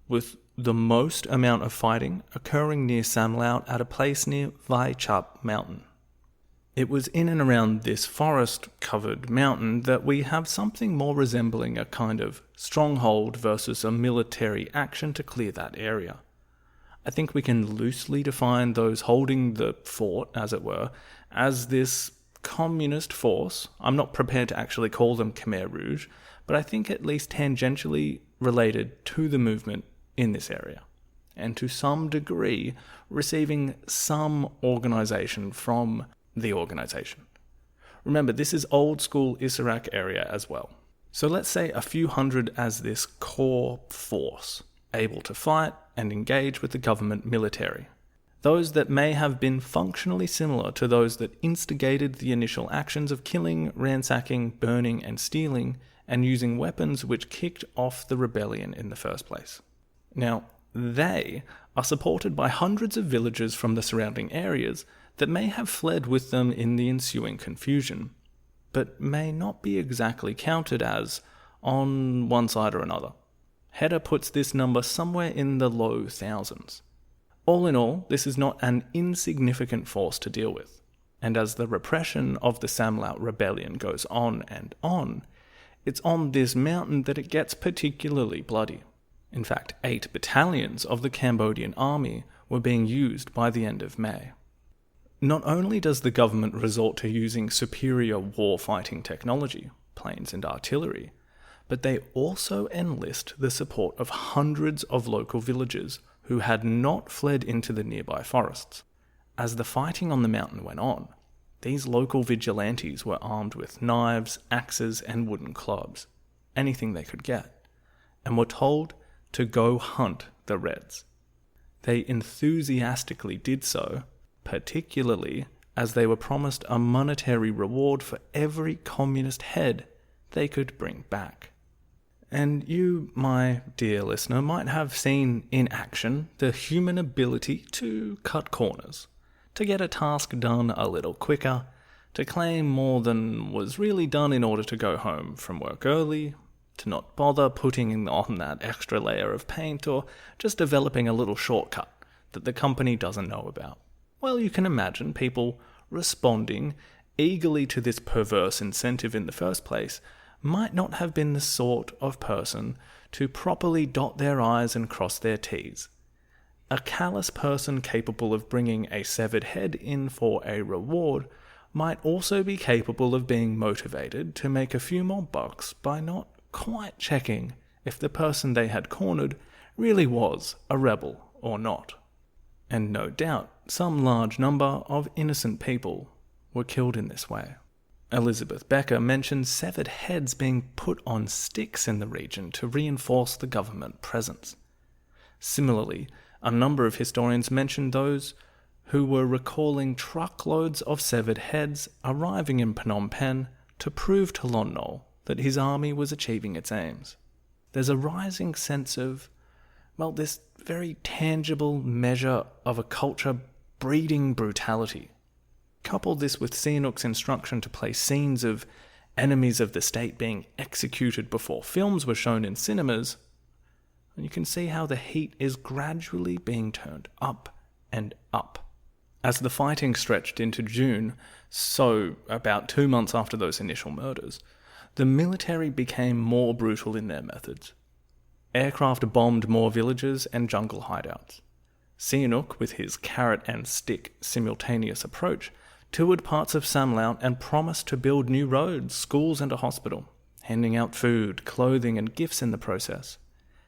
with the most amount of fighting occurring near Samlaut at a place near Vai Chap Mountain. It was in and around this forest-covered mountain that we have something more resembling a kind of stronghold versus a military action to clear that area. I think we can loosely define those holding the fort, as it were, as this communist force. I'm not prepared to actually call them Khmer Rouge, but I think at least tangentially related to the movement in this area, and to some degree receiving some organisation from the organisation. Remember, this is old school Isarak area as well. So let's say a few hundred as this core force, able to fight and engage with the government military. Those that may have been functionally similar to those that instigated the initial actions of killing, ransacking, burning and stealing, and using weapons which kicked off the rebellion in the first place. Now, they are supported by hundreds of villagers from the surrounding areas that may have fled with them in the ensuing confusion, but may not be exactly counted as on one side or another. Hedda puts this number somewhere in the low thousands. All in all, this is not an insignificant force to deal with, and as the repression of the Samlaut Rebellion goes on and on, it's on this mountain that it gets particularly bloody. In fact, 8 battalions of the Cambodian army were being used by the end of May. Not only does the government resort to using superior war-fighting technology, planes and artillery, but they also enlist the support of hundreds of local villagers who had not fled into the nearby forests. As the fighting on the mountain went on, these local vigilantes were armed with knives, axes, and wooden clubs, anything they could get, and were told to go hunt the Reds. They enthusiastically did so, particularly as they were promised a monetary reward for every communist head they could bring back. And you, my dear listener, might have seen in action the human ability to cut corners, to get a task done a little quicker, to claim more than was really done in order to go home from work early, to not bother putting on that extra layer of paint, or just developing a little shortcut that the company doesn't know about. Well, you can imagine people responding eagerly to this perverse incentive in the first place might not have been the sort of person to properly dot their I's and cross their T's. A callous person capable of bringing a severed head in for a reward might also be capable of being motivated to make a few more bucks by not quite checking if the person they had cornered really was a rebel or not. And no doubt, some large number of innocent people were killed in this way. Elizabeth Becker mentions severed heads being put on sticks in the region to reinforce the government presence. Similarly, a number of historians mention those who were recalling truckloads of severed heads arriving in Phnom Penh to prove to Lon Nol that his army was achieving its aims. There's a rising sense of, this very tangible measure of a culture breeding brutality. Couple this with Sihanouk's instruction to play scenes of enemies of the state being executed before films were shown in cinemas, and you can see how the heat is gradually being turned up and up. As the fighting stretched into June, so about 2 months after those initial murders, the military became more brutal in their methods. Aircraft bombed more villages and jungle hideouts. Sihanouk, with his carrot and stick simultaneous approach, toured parts of Samlaut and promised to build new roads, schools and a hospital, handing out food, clothing and gifts in the process.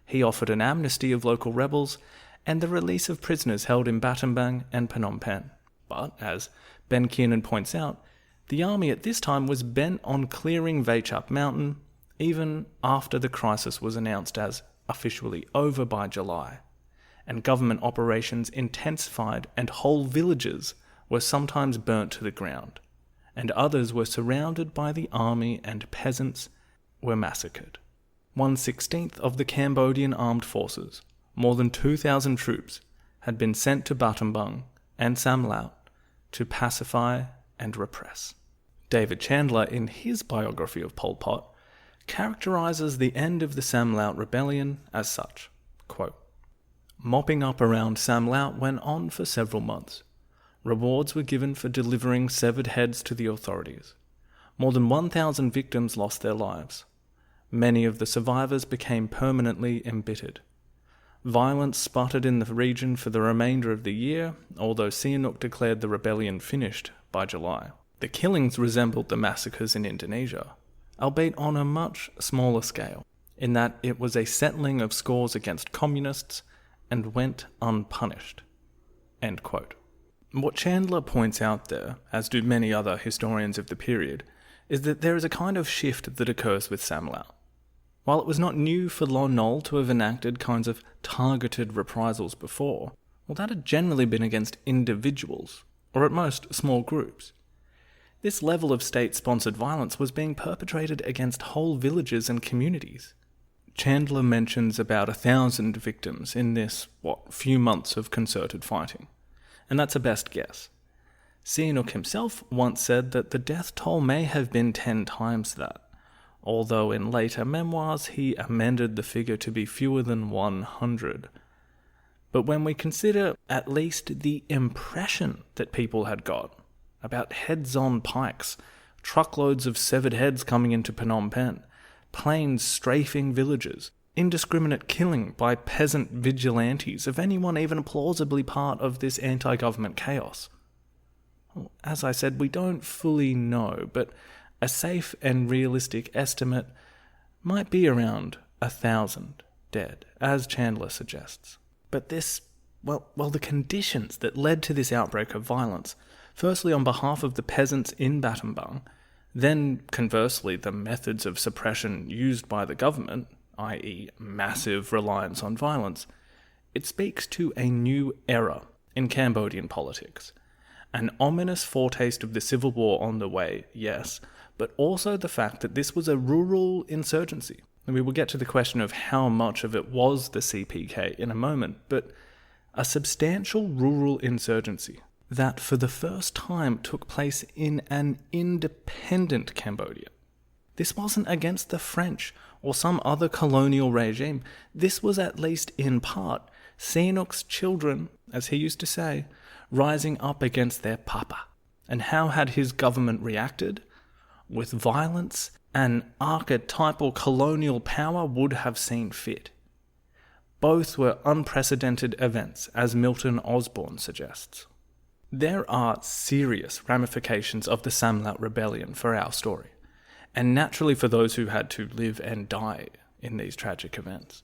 He offered an amnesty of local rebels and the release of prisoners held in Battambang and Phnom Penh. But, as Ben Kiernan points out, the army at this time was bent on clearing Vai Chap Mountain, even after the crisis was announced as officially over by July, and government operations intensified and whole villages were sometimes burnt to the ground, and others were surrounded by the army and peasants were massacred. 1/16 of the Cambodian armed forces, more than 2,000 troops, had been sent to Battambang and Samlaut to pacify and repress. David Chandler, in his biography of Pol Pot, characterizes the end of the Samlaut Rebellion as such, quote, mopping up around Samlaut went on for several months. Rewards were given for delivering severed heads to the authorities. More than 1,000 victims lost their lives. Many of the survivors became permanently embittered. Violence sputtered in the region for the remainder of the year, although Sihanouk declared the rebellion finished by July. The killings resembled the massacres in Indonesia, albeit on a much smaller scale, in that it was a settling of scores against communists and went unpunished." End quote. What Chandler points out there, as do many other historians of the period, is that there is a kind of shift that occurs with Samlaut. While it was not new for Lon Nol to have enacted kinds of targeted reprisals before, well, that had generally been against individuals, or at most small groups. This level of state-sponsored violence was being perpetrated against whole villages and communities. Chandler mentions about 1,000 victims in this, few months of concerted fighting, and that's a best guess. Sihanouk himself once said that the death toll may have been 10 times that, although in later memoirs he amended the figure to be fewer than 100. But when we consider at least the impression that people had got about heads on pikes, truckloads of severed heads coming into Phnom Penh, planes strafing villages, indiscriminate killing by peasant vigilantes of anyone even plausibly part of this anti-government chaos. Well, as I said, we don't fully know, but a safe and realistic estimate might be around 1,000 dead, as Chandler suggests. But this, the conditions that led to this outbreak of violence, firstly on behalf of the peasants in Battambang, then conversely the methods of suppression used by the government, i.e. massive reliance on violence, it speaks to a new era in Cambodian politics. An ominous foretaste of the civil war on the way, yes, but also the fact that this was a rural insurgency. And we will get to the question of how much of it was the CPK in a moment, but a substantial rural insurgency that for the first time took place in an independent Cambodia. This wasn't against the French or some other colonial regime. This was at least in part Sihanouk's children, as he used to say, rising up against their papa. And how had his government reacted? With violence and archetypal colonial power would have seen fit. Both were unprecedented events, as Milton Osborne suggests. There are serious ramifications of the Samlaut Rebellion for our story, and naturally for those who had to live and die in these tragic events.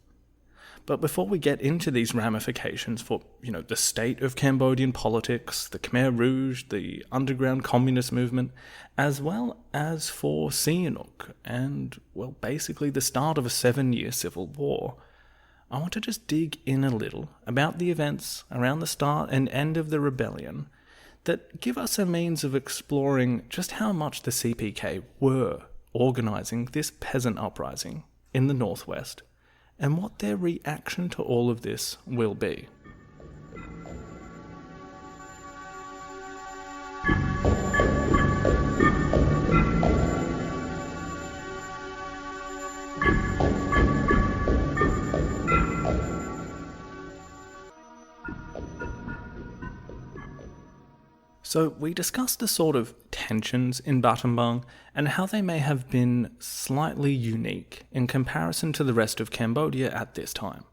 But before we get into these ramifications for, the state of Cambodian politics, the Khmer Rouge, the underground communist movement, as well as for Sihanouk and, basically the start of a 7-year civil war, I want to just dig in a little about the events around the start and end of the rebellion that give us a means of exploring just how much the CPK were organising this peasant uprising in the northwest, and what their reaction to all of this will be. So we discussed the sort of tensions in Battambang and how they may have been slightly unique in comparison to the rest of Cambodia at this time.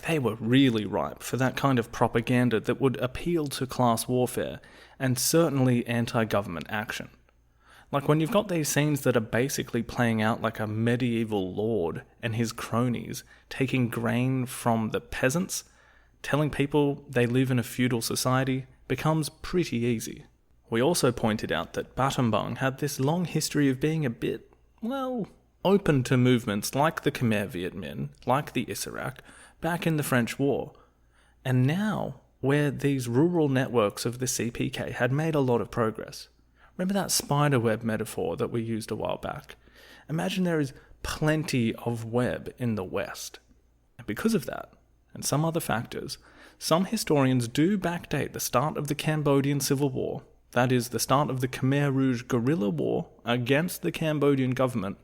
They were really ripe for that kind of propaganda that would appeal to class warfare and certainly anti-government action. When you've got these scenes that are basically playing out like a medieval lord and his cronies taking grain from the peasants, telling people they live in a feudal society, becomes pretty easy. We also pointed out that Battambang had this long history of being a bit, open to movements like the Khmer Viet Minh, like the Issarak, back in the French War. And now, where these rural networks of the CPK had made a lot of progress. Remember that spiderweb metaphor that we used a while back? Imagine there is plenty of web in the West. And because of that, and some other factors, some historians do backdate the start of the Cambodian Civil War, that is, the start of the Khmer Rouge guerrilla war against the Cambodian government,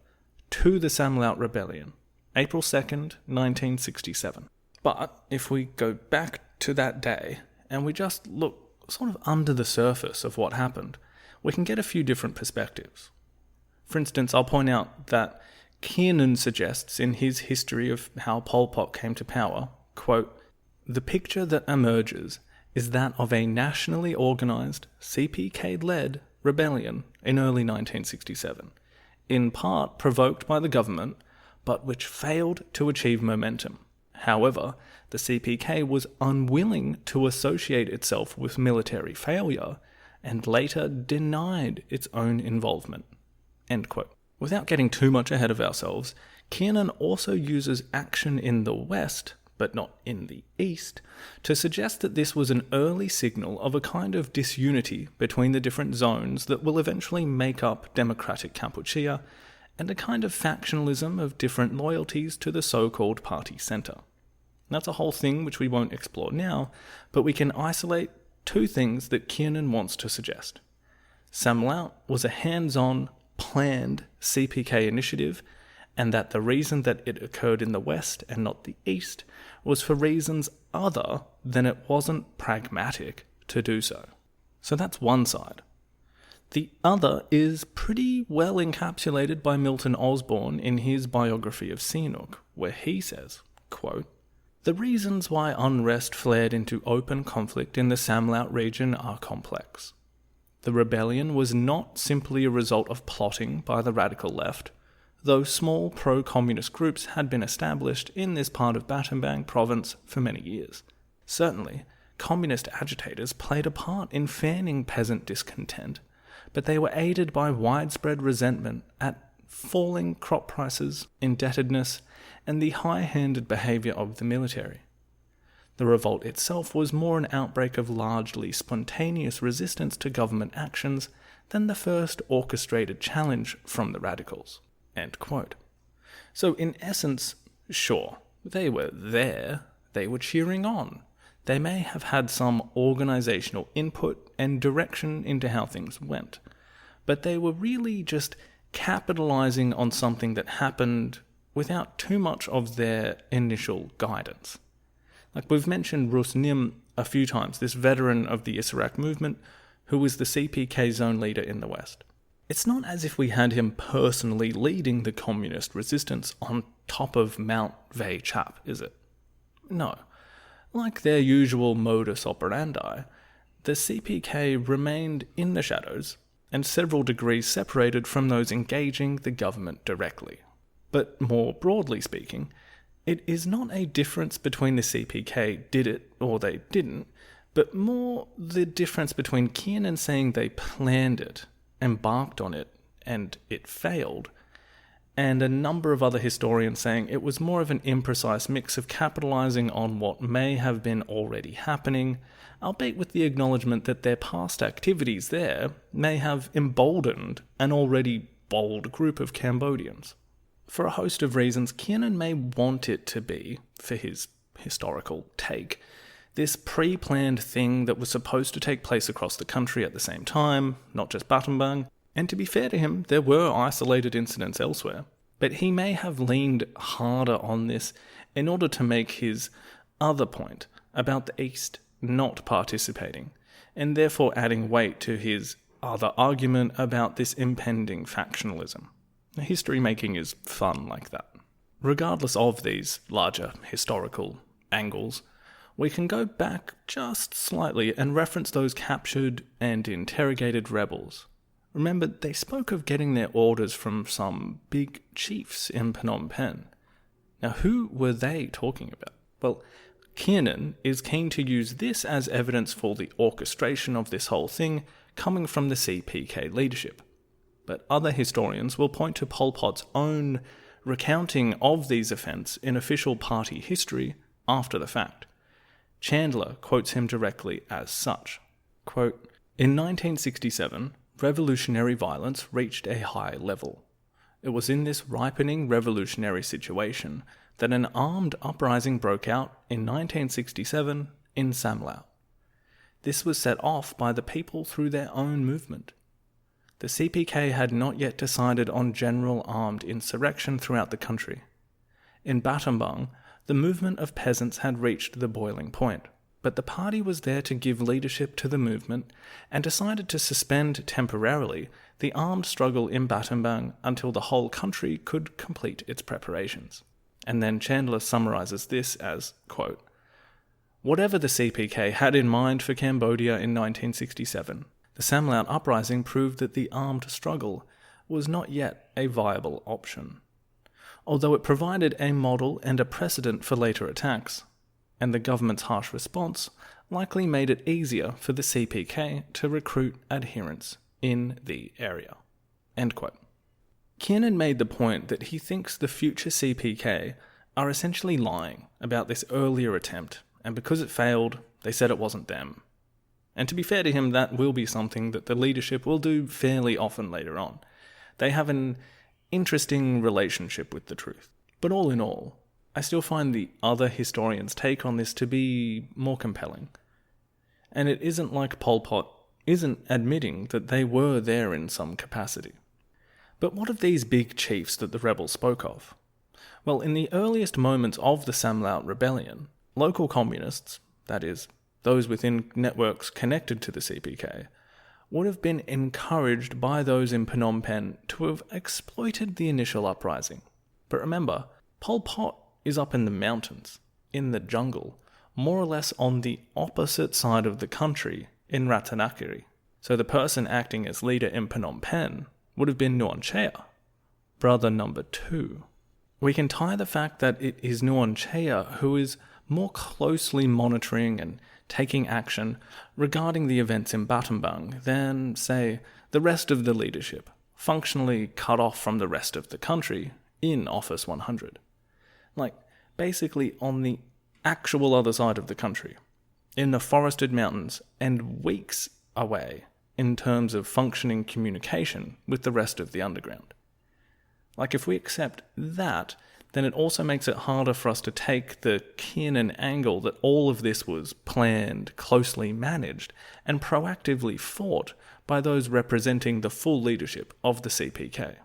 to the Samlaut Rebellion, April 2nd, 1967. But if we go back to that day and we just look sort of under the surface of what happened, we can get a few different perspectives. For instance, I'll point out that Kiernan suggests in his history of how Pol Pot came to power, quote, "The picture that emerges is that of a nationally organised, CPK-led rebellion in early 1967, in part provoked by the government, but which failed to achieve momentum. However, the CPK was unwilling to associate itself with military failure and later denied its own involvement." End quote. Without getting too much ahead of ourselves, Kiernan also uses action in the West, but not in the East, to suggest that this was an early signal of a kind of disunity between the different zones that will eventually make up democratic Kampuchea, and a kind of factionalism of different loyalties to the so-called party centre. That's a whole thing which we won't explore now, but we can isolate two things that Kiernan wants to suggest. Samlaut was a hands-on, planned CPK initiative, and that the reason that it occurred in the West and not the East was for reasons other than it wasn't pragmatic to do so. So that's one side. The other is pretty well encapsulated by Milton Osborne in his biography of Sihanouk, where he says, quote, "The reasons why unrest flared into open conflict in the Samlaut region are complex. The rebellion was not simply a result of plotting by the radical left, though small pro-communist groups had been established in this part of Battambang province for many years. Certainly, communist agitators played a part in fanning peasant discontent, but they were aided by widespread resentment at falling crop prices, indebtedness, and the high-handed behaviour of the military. The revolt itself was more an outbreak of largely spontaneous resistance to government actions than the first orchestrated challenge from the radicals." End quote. So in essence, sure, they were there, they were cheering on. They may have had some organisational input and direction into how things went, but they were really just capitalising on something that happened without too much of their initial guidance. Like we've mentioned Rus Nim a few times, this veteran of the Issarak movement, who was the CPK zone leader in the West. It's not as if we had him personally leading the communist resistance on top of Mount Vei Chap, is it? No. Like their usual modus operandi, the CPK remained in the shadows and several degrees separated from those engaging the government directly. But more broadly speaking, it is not a difference between the CPK did it or they didn't, but more the difference between Kiernan saying they planned it, embarked on it, and it failed, and a number of other historians saying it was more of an imprecise mix of capitalising on what may have been already happening, albeit with the acknowledgement that their past activities there may have emboldened an already bold group of Cambodians. For a host of reasons, Kiernan may want it to be, for his historical take, this pre-planned thing that was supposed to take place across the country at the same time, not just Battambang, and to be fair to him, there were isolated incidents elsewhere, but he may have leaned harder on this in order to make his other point about the East not participating, and therefore adding weight to his other argument about this impending factionalism. History making is fun like that. Regardless of these larger historical angles, we can go back just slightly and reference those captured and interrogated rebels. Remember, they spoke of getting their orders from some big chiefs in Phnom Penh. Now, who were they talking about? Well, Kiernan is keen to use this as evidence for the orchestration of this whole thing coming from the CPK leadership. But other historians will point to Pol Pot's own recounting of these events in official party history after the fact. Chandler quotes him directly as such. Quote, "In 1967, revolutionary violence reached a high level. It was in this ripening revolutionary situation that an armed uprising broke out in 1967 in Samlaut. This was set off by the people through their own movement. The CPK had not yet decided on general armed insurrection throughout the country. In Battambang, The movement of peasants had reached the boiling point, but the party was there to give leadership to the movement and decided to suspend temporarily the armed struggle in Battambang until the whole country could complete its preparations. And then Chandler summarizes this as, quote, "Whatever the CPK had in mind for Cambodia in 1967, the Samlaut uprising proved that the armed struggle was not yet a viable option. Although it provided a model and a precedent for later attacks, and the government's harsh response likely made it easier for the CPK to recruit adherents in the area." End quote. Kiernan made the point that he thinks the future CPK are essentially lying about this earlier attempt, and because it failed, they said it wasn't them. And to be fair to him, that will be something that the leadership will do fairly often later on. They have an interesting relationship with the truth. But all in all, I still find the other historians' take on this to be more compelling. And it isn't like Pol Pot isn't admitting that they were there in some capacity. But what of these big chiefs that the rebels spoke of? Well, in the earliest moments of the Samlaut Rebellion, local communists, that is, those within networks connected to the CPK, would have been encouraged by those in Phnom Penh to have exploited the initial uprising. But remember, Pol Pot is up in the mountains, in the jungle, more or less on the opposite side of the country in Ratanakiri. So the person acting as leader in Phnom Penh would have been Nuon Chea, brother number 2. We can tie the fact that it is Nuon Chea who is more closely monitoring and taking action regarding the events in Battambang than, say, the rest of the leadership, functionally cut off from the rest of the country in Office 100. Like, basically on the actual other side of the country, in the forested mountains and weeks away in terms of functioning communication with the rest of the underground. Like, if we accept that, then it also makes it harder for us to take the Kiernan angle that all of this was planned, closely managed, and proactively fought by those representing the full leadership of the CPK.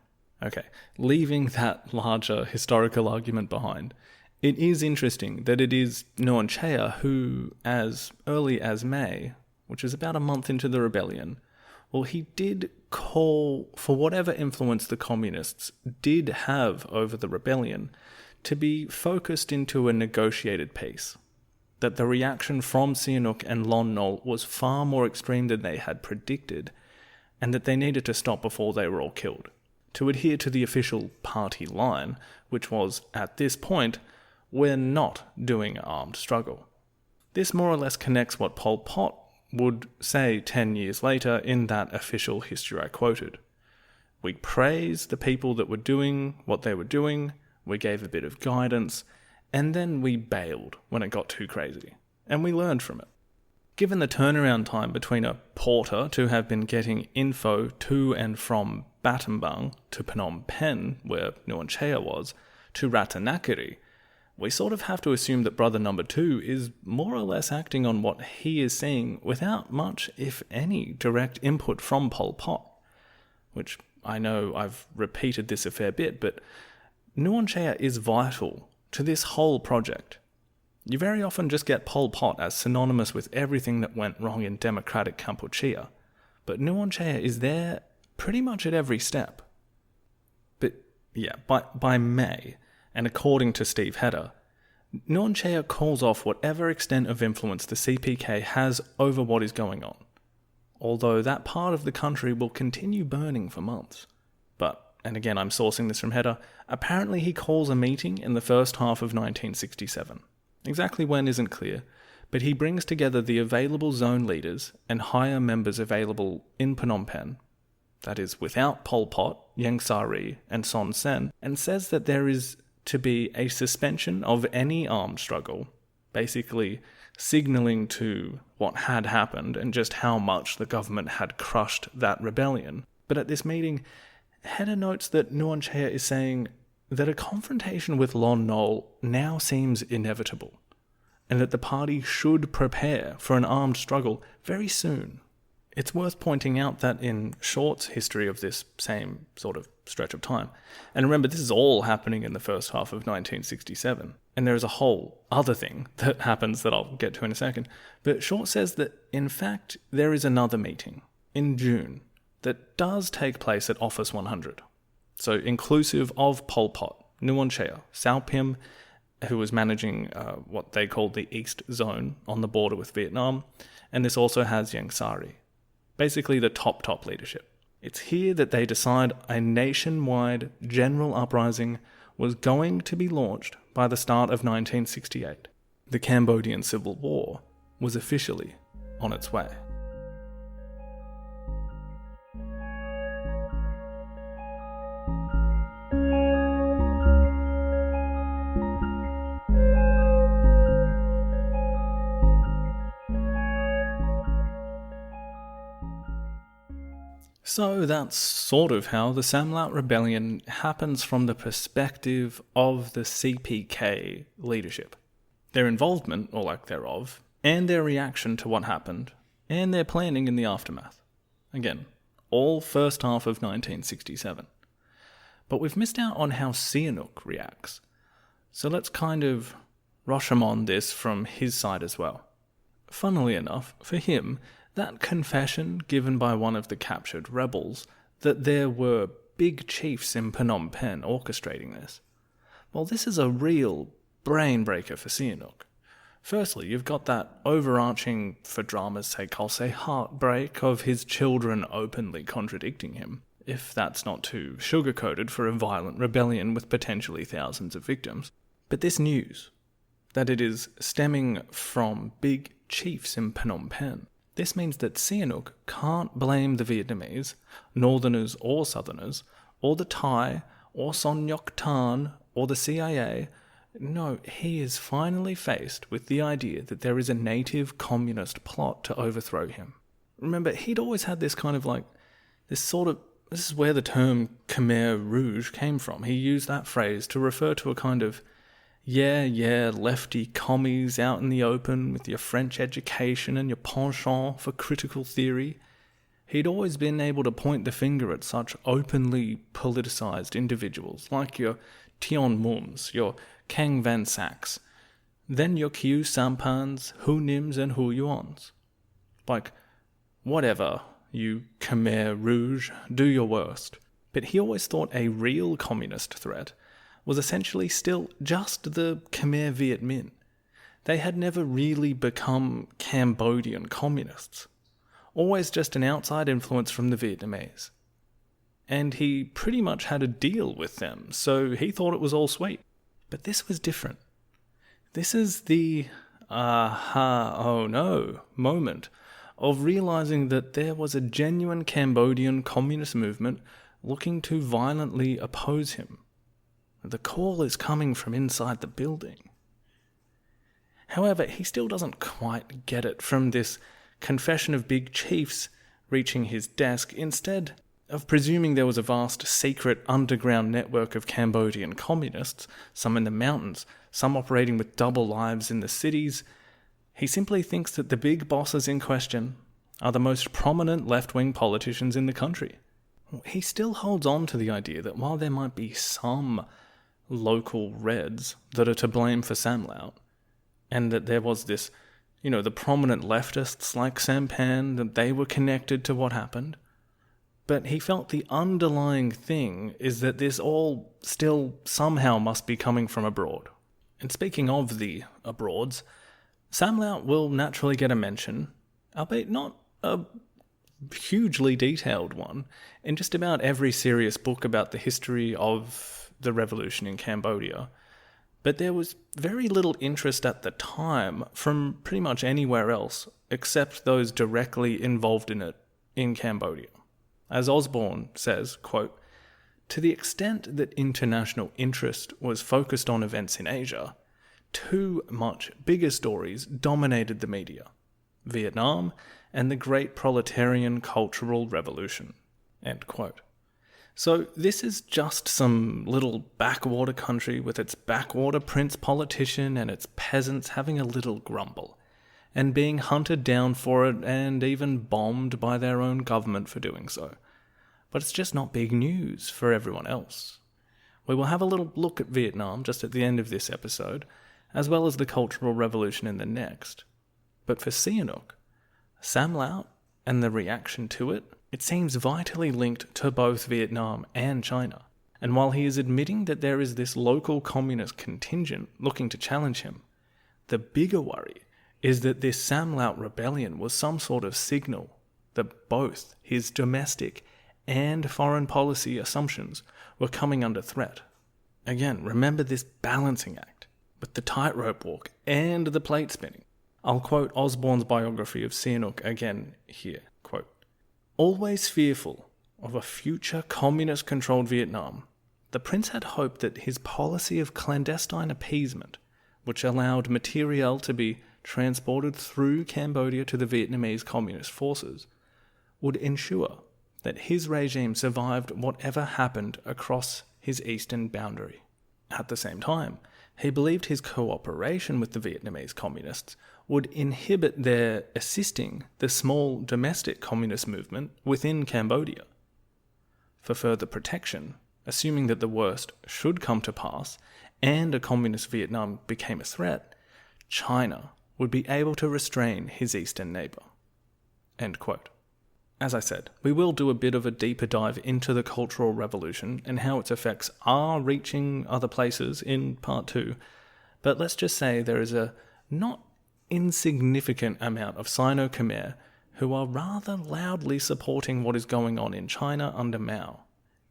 Okay, leaving that larger historical argument behind, it is interesting that it is Nuon Chea who, as early as May, which is about a month into the rebellion, well, he did call for whatever influence the communists did have over the rebellion to be focused into a negotiated peace. That the reaction from Sihanouk and Lon Nol was far more extreme than they had predicted, and that they needed to stop before they were all killed. To adhere to the official party line, which was, at this point, we're not doing an armed struggle. This more or less connects what Pol Pot would say 10 years later in that official history I quoted. We praised the people that were doing what they were doing, we gave a bit of guidance, and then we bailed when it got too crazy, and we learned from it. Given the turnaround time between a porter to have been getting info to and from Battambang to Phnom Penh, where Nuon Chea was, to Ratanakiri, we sort of have to assume that brother number 2 is more or less acting on what he is seeing without much, if any, direct input from Pol Pot. Which, I know I've repeated this a fair bit, but Nuon Chea is vital to this whole project. You very often just get Pol Pot as synonymous with everything that went wrong in democratic Kampuchea, but Nuon Chea is there pretty much at every step. But yeah, by May, and according to Steve Hedder, Nuon Chea calls off whatever extent of influence the CPK has over what is going on, although that part of the country will continue burning for months. But, and again I'm sourcing this from Hedder, apparently he calls a meeting in the first half of 1967. Exactly when isn't clear, but he brings together the available zone leaders and higher members available in Phnom Penh, that is without Pol Pot, Ieng Sari and Son Sen, and says that there is to be a suspension of any armed struggle, basically signalling to what had happened and just how much the government had crushed that rebellion. But at this meeting, Hedder notes that Nuon Chea is saying that a confrontation with Lon Nol now seems inevitable, and that the party should prepare for an armed struggle very soon, It's worth pointing out that in Short's history of this same sort of stretch of time, and remember this is all happening in the first half of 1967, and there's a whole other thing that happens that I'll get to in a second, but Short says that in fact there is another meeting in June that does take place at Office 100. So inclusive of Pol Pot, Nuon Chea, Sao Pim, who was managing what they called the East Zone on the border with Vietnam, and this also has Ieng Sari. Basically the top leadership. It's here that they decide a nationwide general uprising was going to be launched by the start of 1968. The Cambodian Civil War was officially on its way. So that's sort of how the Samlaut Rebellion happens from the perspective of the CPK leadership. Their involvement, or lack thereof, and their reaction to what happened, and their planning in the aftermath. Again, all first half of 1967. But we've missed out on how Sihanouk reacts. So let's kind of Rashomon this from his side as well. Funnily enough, for him, that confession given by one of the captured rebels that there were big chiefs in Phnom Penh orchestrating this, well, this is a real brain breaker for Sihanouk. Firstly, you've got that overarching, for drama's sake, I'll say heartbreak of his children openly contradicting him, if that's not too sugar-coated for a violent rebellion with potentially thousands of victims. But this news, that it is stemming from big chiefs in Phnom Penh, this means that Sihanouk can't blame the Vietnamese, Northerners or Southerners, or the Thai, or Son Ngoc Tan, or the CIA. No, he is finally faced with the idea that there is a native communist plot to overthrow him. Remember, he'd always had this kind of this is where the term Khmer Rouge came from. He used that phrase to refer to a kind of lefty commies out in the open with your French education and your penchant for critical theory. He'd always been able to point the finger at such openly politicized individuals like your Tion Mums, your Kang Van Saks, then your Khieu Samphans, Hu Nims and Hu Yuans. Whatever, you Khmer Rouge, do your worst. But he always thought a real communist threat was essentially still just the Khmer Viet Minh. They had never really become Cambodian communists. Always just an outside influence from the Vietnamese. And he pretty much had a deal with them, so he thought it was all sweet. But this was different. This is the oh no moment of realizing that there was a genuine Cambodian communist movement looking to violently oppose him. The call is coming from inside the building. However, he still doesn't quite get it from this confession of big chiefs reaching his desk, instead of presuming there was a vast secret underground network of Cambodian communists, some in the mountains, some operating with double lives in the cities. He simply thinks that the big bosses in question are the most prominent left-wing politicians in the country. He still holds on to the idea that while there might be some local Reds that are to blame for Samlaut, and that there was this, the prominent leftists like Samphan, that they were connected to what happened. But he felt the underlying thing is that this all still somehow must be coming from abroad. And speaking of the abroads, Samlaut will naturally get a mention, albeit not a hugely detailed one, in just about every serious book about the history of the revolution in Cambodia. But there was very little interest at the time from pretty much anywhere else, except those directly involved in it in Cambodia. As Osborne says, quote, "To the extent that international interest was focused on events in Asia, two much bigger stories dominated the media: Vietnam and the Great Proletarian Cultural Revolution." End quote. So this is just some little backwater country with its backwater prince politician and its peasants having a little grumble. and being hunted down for it and even bombed by their own government for doing so. But it's just not big news for everyone else. We will have a little look at Vietnam just at the end of this episode, as well as the Cultural Revolution in the next. But for Sihanouk, Samlaut and the reaction to it, it seems vitally linked to both Vietnam and China. And while he is admitting that there is this local communist contingent looking to challenge him, the bigger worry is that this Samlaut Rebellion was some sort of signal that both his domestic and foreign policy assumptions were coming under threat. Again, remember this balancing act with the tightrope walk and the plate spinning. I'll quote Osborne's biography of Sihanouk again here. Quote, "Always fearful of a future communist-controlled Vietnam, the prince had hoped that his policy of clandestine appeasement, which allowed materiel to be transported through Cambodia to the Vietnamese communist forces, would ensure that his regime survived whatever happened across his eastern boundary. At the same time, he believed his cooperation with the Vietnamese communists would inhibit their assisting the small domestic communist movement within Cambodia. For further protection, assuming that the worst should come to pass and a communist Vietnam became a threat, China would be able to restrain his eastern neighbour." End quote. As I said, we will do a bit of a deeper dive into the Cultural Revolution and how its effects are reaching other places in part 2, but let's just say there is a not insignificant amount of Sino-Khmer who are rather loudly supporting what is going on in China under Mao,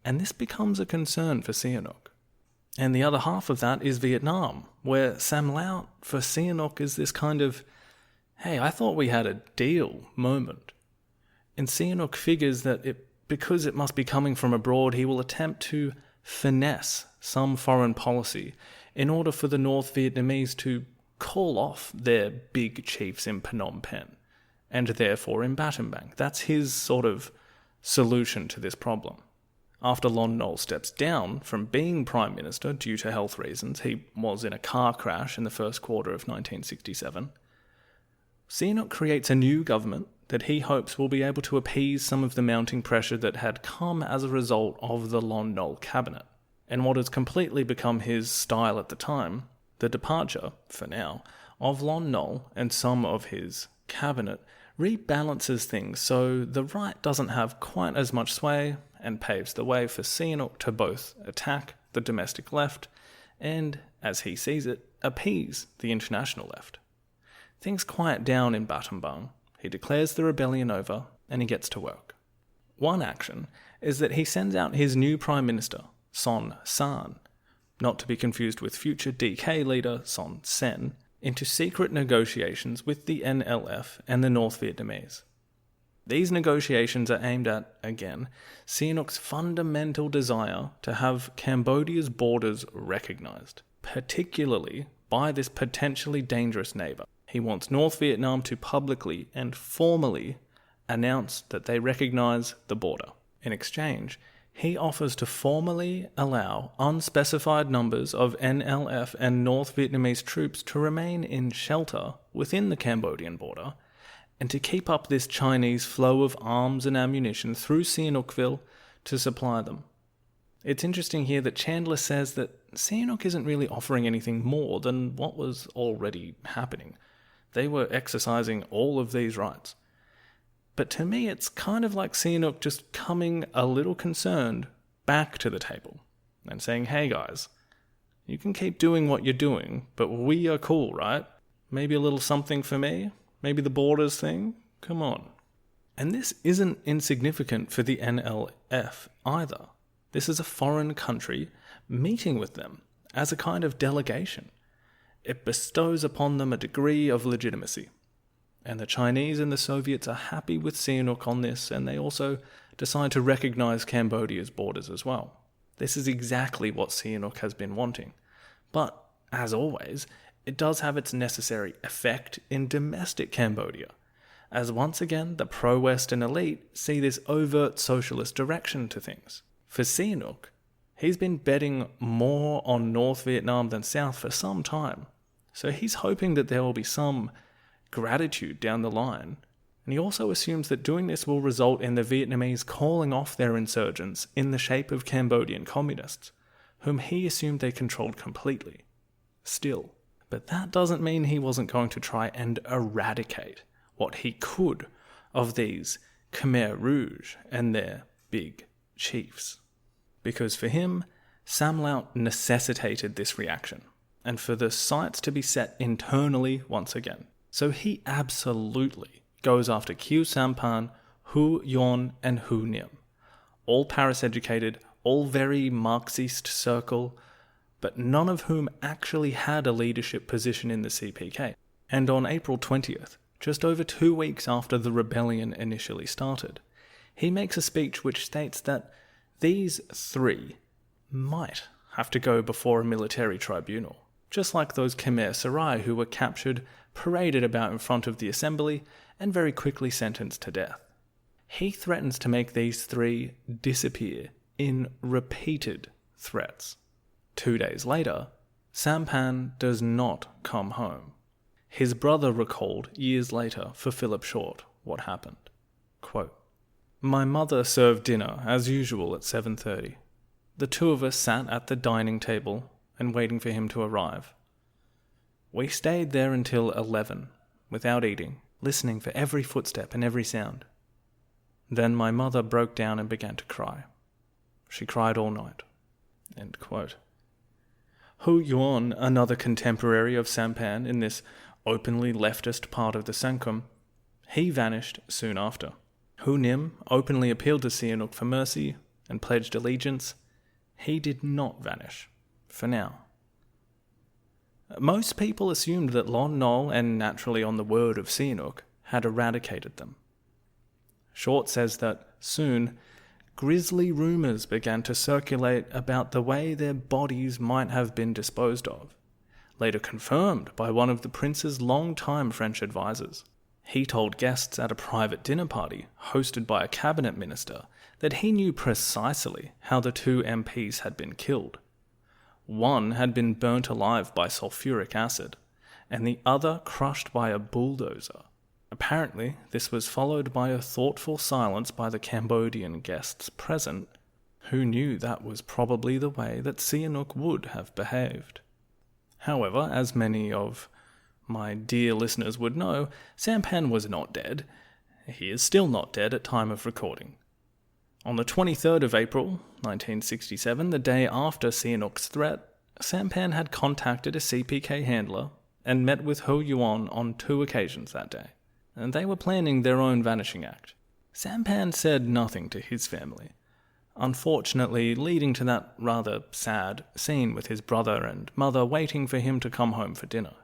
and this becomes a concern for Sihanouk. And the other half of that is Vietnam, where Samlaut for Sihanouk is this kind of, hey, I thought we had a deal moment. And Sihanouk figures that because it must be coming from abroad, he will attempt to finesse some foreign policy in order for the North Vietnamese to call off their big chiefs in Phnom Penh, and therefore in Battambang. That's his sort of solution to this problem. After Lon Nol steps down from being Prime Minister due to health reasons, he was in a car crash in the first quarter of 1967, Sihanouk creates a new government that he hopes will be able to appease some of the mounting pressure that had come as a result of the Lon Nol cabinet. And what has completely become his style at the time, the departure, for now, of Lon Nol and some of his cabinet rebalances things so the right doesn't have quite as much sway and paves the way for Sihanouk to both attack the domestic left and, as he sees it, appease the international left. Things quiet down in Battambang. He declares the rebellion over, and he gets to work. One action is that he sends out his new Prime Minister, Son San, not to be confused with future DK leader Son Sen, into secret negotiations with the NLF and the North Vietnamese. These negotiations are aimed at, again, Sihanouk's fundamental desire to have Cambodia's borders recognised, particularly by this potentially dangerous neighbour. He wants North Vietnam to publicly and formally announce that they recognise the border. In exchange, he offers to formally allow unspecified numbers of NLF and North Vietnamese troops to remain in shelter within the Cambodian border and to keep up this Chinese flow of arms and ammunition through Sihanoukville to supply them. It's interesting here that Chandler says that Sihanouk isn't really offering anything more than what was already happening. They were exercising all of these rights. But to me, it's kind of like Sihanouk just coming a little concerned back to the table and saying, hey guys, you can keep doing what you're doing, but we are cool, right? Maybe a little something for me? Maybe the borders thing? Come on. And this isn't insignificant for the NLF either. This is a foreign country meeting with them as a kind of delegation. It bestows upon them a degree of legitimacy. And the Chinese and the Soviets are happy with Sihanouk on this, and they also decide to recognise Cambodia's borders as well. This is exactly what Sihanouk has been wanting. But, as always, it does have its necessary effect in domestic Cambodia, as once again the pro-Western elite see this overt socialist direction to things. For Sihanouk, he's been betting more on North Vietnam than South for some time, so he's hoping that there will be some gratitude down the line, and he also assumes that doing this will result in the Vietnamese calling off their insurgents in the shape of Cambodian communists, whom he assumed they controlled completely. Still, but that doesn't mean he wasn't going to try and eradicate what he could of these Khmer Rouge and their big chiefs. Because for him, Samlaut necessitated this reaction, and for the sights to be set internally once again. So he absolutely goes after Khieu Samphan, Hu Yuan, and Hu Nim. All Paris-educated, all very Marxist circle, but none of whom actually had a leadership position in the CPK. And on April 20th, just over 2 weeks after the rebellion initially started, he makes a speech which states that these three might have to go before a military tribunal, just like those Khmer Sarai who were captured, paraded about in front of the assembly, and very quickly sentenced to death. He threatens to make these three disappear in repeated threats. 2 days later, Samphan does not come home. His brother recalled years later for Philip Short what happened. Quote, "My mother served dinner as usual at 7:30. The two of us sat at the dining table and waiting for him to arrive. We stayed there until 11, without eating, listening for every footstep and every sound. Then my mother broke down and began to cry. She cried all night." End quote. Hu Yuan, another contemporary of Samphan in this openly leftist part of the Sankum, he vanished soon after. Hu Nim openly appealed to Sihanouk for mercy and pledged allegiance. He did not vanish, for now. Most people assumed that Lon Nol, and naturally on the word of Sihanouk, had eradicated them. Short says that soon, grisly rumours began to circulate about the way their bodies might have been disposed of, later confirmed by one of the prince's long-time French advisors. He told guests at a private dinner party hosted by a cabinet minister that he knew precisely how the two MPs had been killed. One had been burnt alive by sulfuric acid, and the other crushed by a bulldozer. Apparently, this was followed by a thoughtful silence by the Cambodian guests present, who knew that was probably the way that Sihanouk would have behaved. However, as many of my dear listeners would know, Samphan was not dead. He is still not dead at time of recording. On the 23rd of April, 1967, the day after Sihanouk's threat, Samphan had contacted a CPK handler and met with Hu Yuan on 2 occasions that day, and they were planning their own vanishing act. Samphan said nothing to his family, unfortunately leading to that rather sad scene with his brother and mother waiting for him to come home for dinner.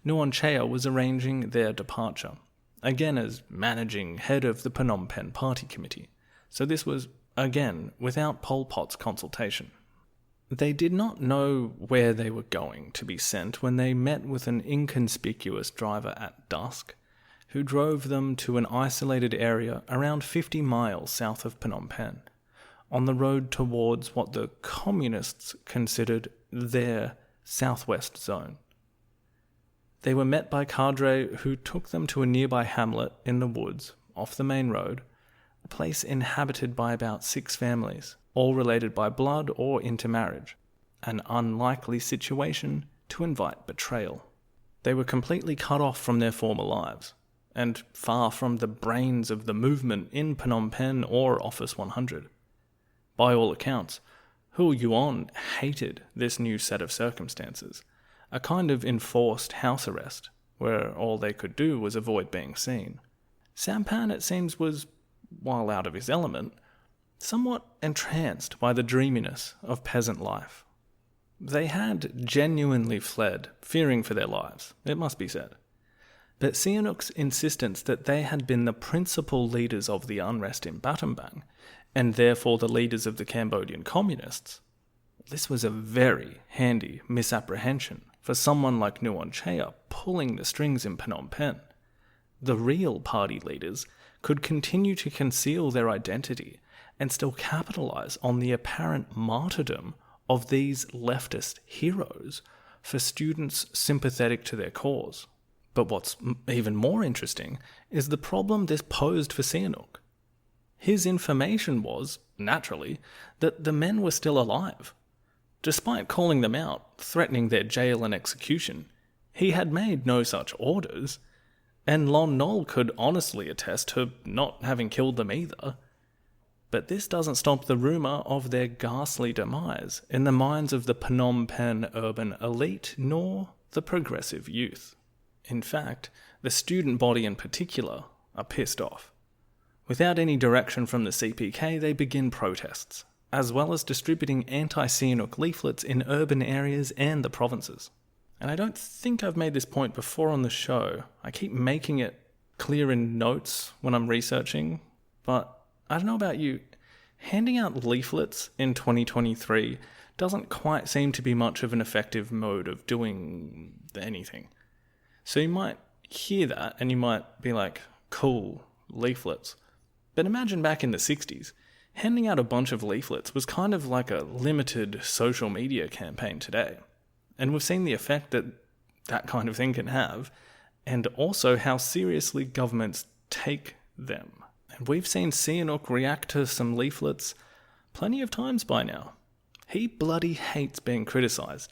Nuon Chea was arranging their departure, again as managing head of the Phnom Penh Party Committee, so this was, again, without Pol Pot's consultation. They did not know where they were going to be sent when they met with an inconspicuous driver at dusk, who drove them to an isolated area around 50 miles south of Phnom Penh, on the road towards what the communists considered their southwest zone. They were met by cadre who took them to a nearby hamlet in the woods, off the main road, a place inhabited by about 6 families, all related by blood or intermarriage, an unlikely situation to invite betrayal. They were completely cut off from their former lives, and far from the brains of the movement in Phnom Penh or Office 100. By all accounts, Hu Yuan hated this new set of circumstances, a kind of enforced house arrest, where all they could do was avoid being seen. Samphan, it seems, was, while out of his element, somewhat entranced by the dreaminess of peasant life. They had genuinely fled, fearing for their lives, it must be said. But Sihanouk's insistence that they had been the principal leaders of the unrest in Battambang, and therefore the leaders of the Cambodian communists, this was a very handy misapprehension for someone like Nuon Chea pulling the strings in Phnom Penh. The real party leaders could continue to conceal their identity and still capitalize on the apparent martyrdom of these leftist heroes for students sympathetic to their cause. But what's even more interesting is the problem this posed for Sihanouk. His information was, naturally, that the men were still alive. Despite calling them out, threatening their jail and execution, he had made no such orders, and Lon Nol could honestly attest to not having killed them either. But this doesn't stop the rumour of their ghastly demise in the minds of the Phnom Penh urban elite, nor the progressive youth. In fact, the student body in particular are pissed off. Without any direction from the CPK, they begin protests, as well as distributing anti-Sihanouk leaflets in urban areas and the provinces. And I don't think I've made this point before on the show. I keep making it clear in notes when I'm researching, but I don't know about you, handing out leaflets in 2023 doesn't quite seem to be much of an effective mode of doing anything. So you might hear that and you might be like, cool, leaflets. But imagine back in the 60s, handing out a bunch of leaflets was kind of like a limited social media campaign today. And we've seen the effect that that kind of thing can have, and also how seriously governments take them. And we've seen Sihanouk react to some leaflets plenty of times by now. He bloody hates being criticised.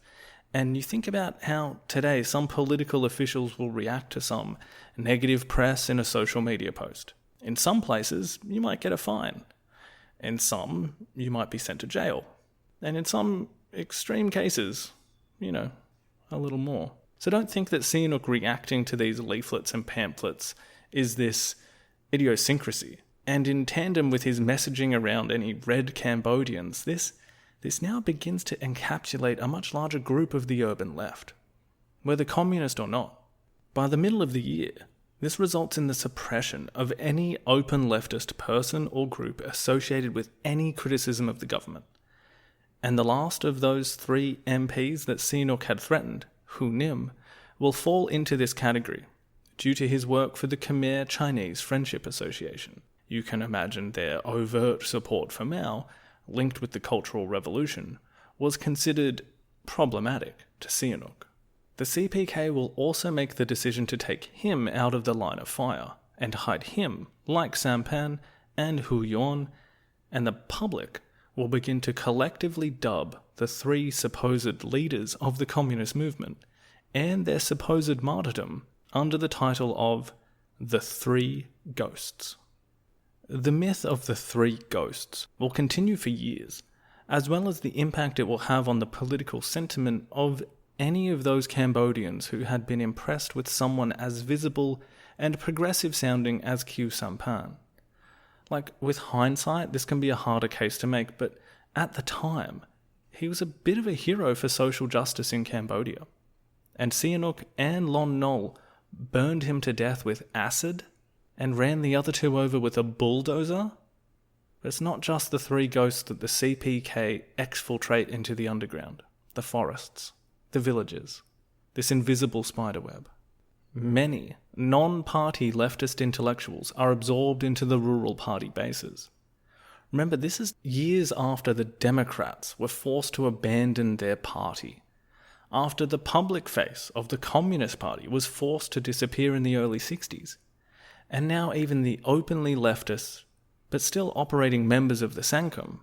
And you think about how today some political officials will react to some negative press in a social media post. In some places, you might get a fine. In some, you might be sent to jail. And in some extreme cases, a little more. So don't think that Sihanouk reacting to these leaflets and pamphlets is this idiosyncrasy. And in tandem with his messaging around any red Cambodians, this now begins to encapsulate a much larger group of the urban left, whether communist or not. By the middle of the year, this results in the suppression of any open leftist person or group associated with any criticism of the government. And the last of those 3 MPs that Sihanouk had threatened, Hu Nim, will fall into this category due to his work for the Khmer Chinese Friendship Association. You can imagine their overt support for Mao, linked with the Cultural Revolution, was considered problematic to Sihanouk. The CPK will also make the decision to take him out of the line of fire and hide him, like Samphan and Hu Yuan, and the public will begin to collectively dub the 3 supposed leaders of the communist movement and their supposed martyrdom under the title of the 3 Ghosts. The myth of the 3 ghosts will continue for years, as well as the impact it will have on the political sentiment of any of those Cambodians who had been impressed with someone as visible and progressive sounding as Khieu Samphan. Like, with hindsight, this can be a harder case to make, but at the time, he was a bit of a hero for social justice in Cambodia. And Sihanouk and Lon Nol burned him to death with acid and ran the other 2 over with a bulldozer. But it's not just the 3 ghosts that the CPK exfiltrate into the underground, the forests, the villages, this invisible spiderweb. Many non-party leftist intellectuals are absorbed into the rural party bases. Remember, this is years after the Democrats were forced to abandon their party, after the public face of the Communist Party was forced to disappear in the early 60s, and now even the openly leftist, but still operating members of the Sangkum,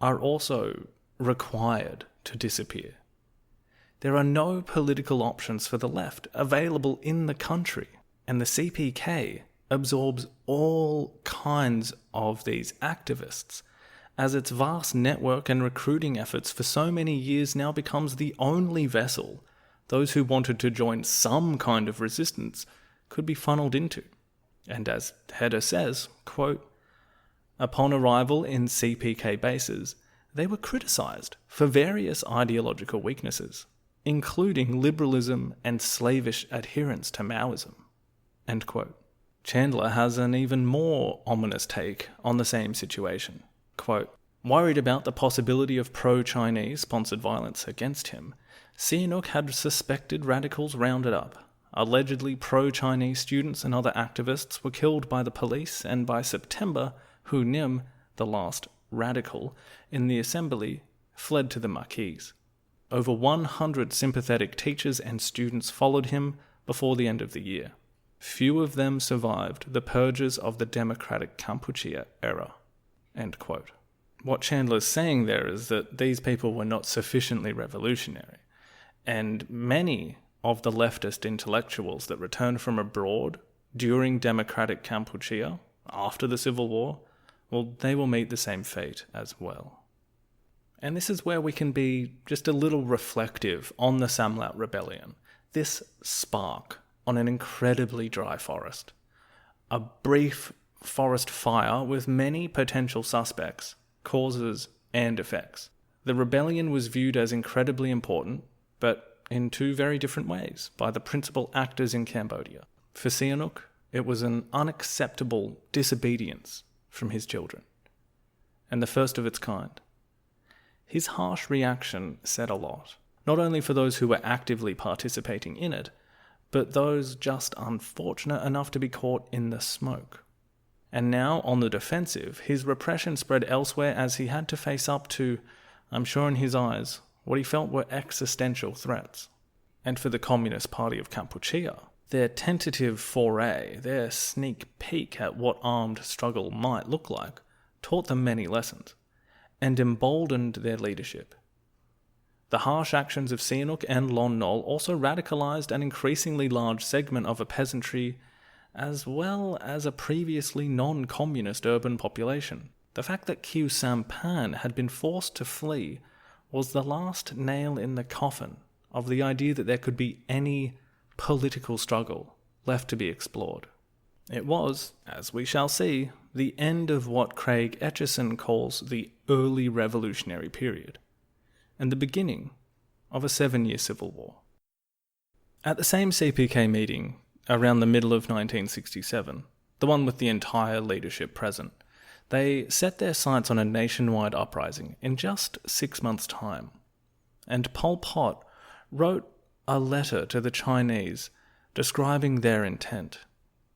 are also required to disappear. There are no political options for the left available in the country, and the CPK absorbs all kinds of these activists, as its vast network and recruiting efforts for so many years now becomes the only vessel those who wanted to join some kind of resistance could be funneled into. And as the header says, quote, upon arrival in CPK bases, they were criticised for various ideological weaknesses, including liberalism and slavish adherence to Maoism. End quote. Chandler has an even more ominous take on the same situation. Quote, worried about the possibility of pro-Chinese sponsored violence against him, Sihanouk had suspected radicals rounded up. Allegedly pro-Chinese students and other activists were killed by the police, and by September, Hu Nim, the last radical in the assembly, fled to the Maquis. Over 100 sympathetic teachers and students followed him, before the end of the year. Few of them survived the purges of the democratic Kampuchea era. End quote. What Chandler's saying there is that these people were not sufficiently revolutionary, and many of the leftist intellectuals that returned from abroad during democratic Kampuchea, after the Civil War, well, they will meet the same fate as well. And this is where we can be just a little reflective on the Samlaut Rebellion. This spark on an incredibly dry forest. A brief forest fire with many potential suspects, causes, and effects. The rebellion was viewed as incredibly important, but in two very different ways, by the principal actors in Cambodia. For Sihanouk, it was an unacceptable disobedience from his children, and the first of its kind. His harsh reaction said a lot, not only for those who were actively participating in it, but those just unfortunate enough to be caught in the smoke. And now, on the defensive, his repression spread elsewhere as he had to face up to, I'm sure in his eyes, what he felt were existential threats. And for the Communist Party of Kampuchea, their tentative foray, their sneak peek at what armed struggle might look like, taught them many lessons, and emboldened their leadership. The harsh actions of Sihanouk and Lon Nol also radicalized an increasingly large segment of a peasantry, as well as a previously non-communist urban population. The fact that Khieu Samphan had been forced to flee was the last nail in the coffin of the idea that there could be any political struggle left to be explored. It was, as we shall see, the end of what Craig Etchison calls the early revolutionary period, and the beginning of a 7-year civil war. At the same CPK meeting, around the middle of 1967, the one with the entire leadership present, they set their sights on a nationwide uprising in just 6 months' time, and Pol Pot wrote a letter to the Chinese describing their intent.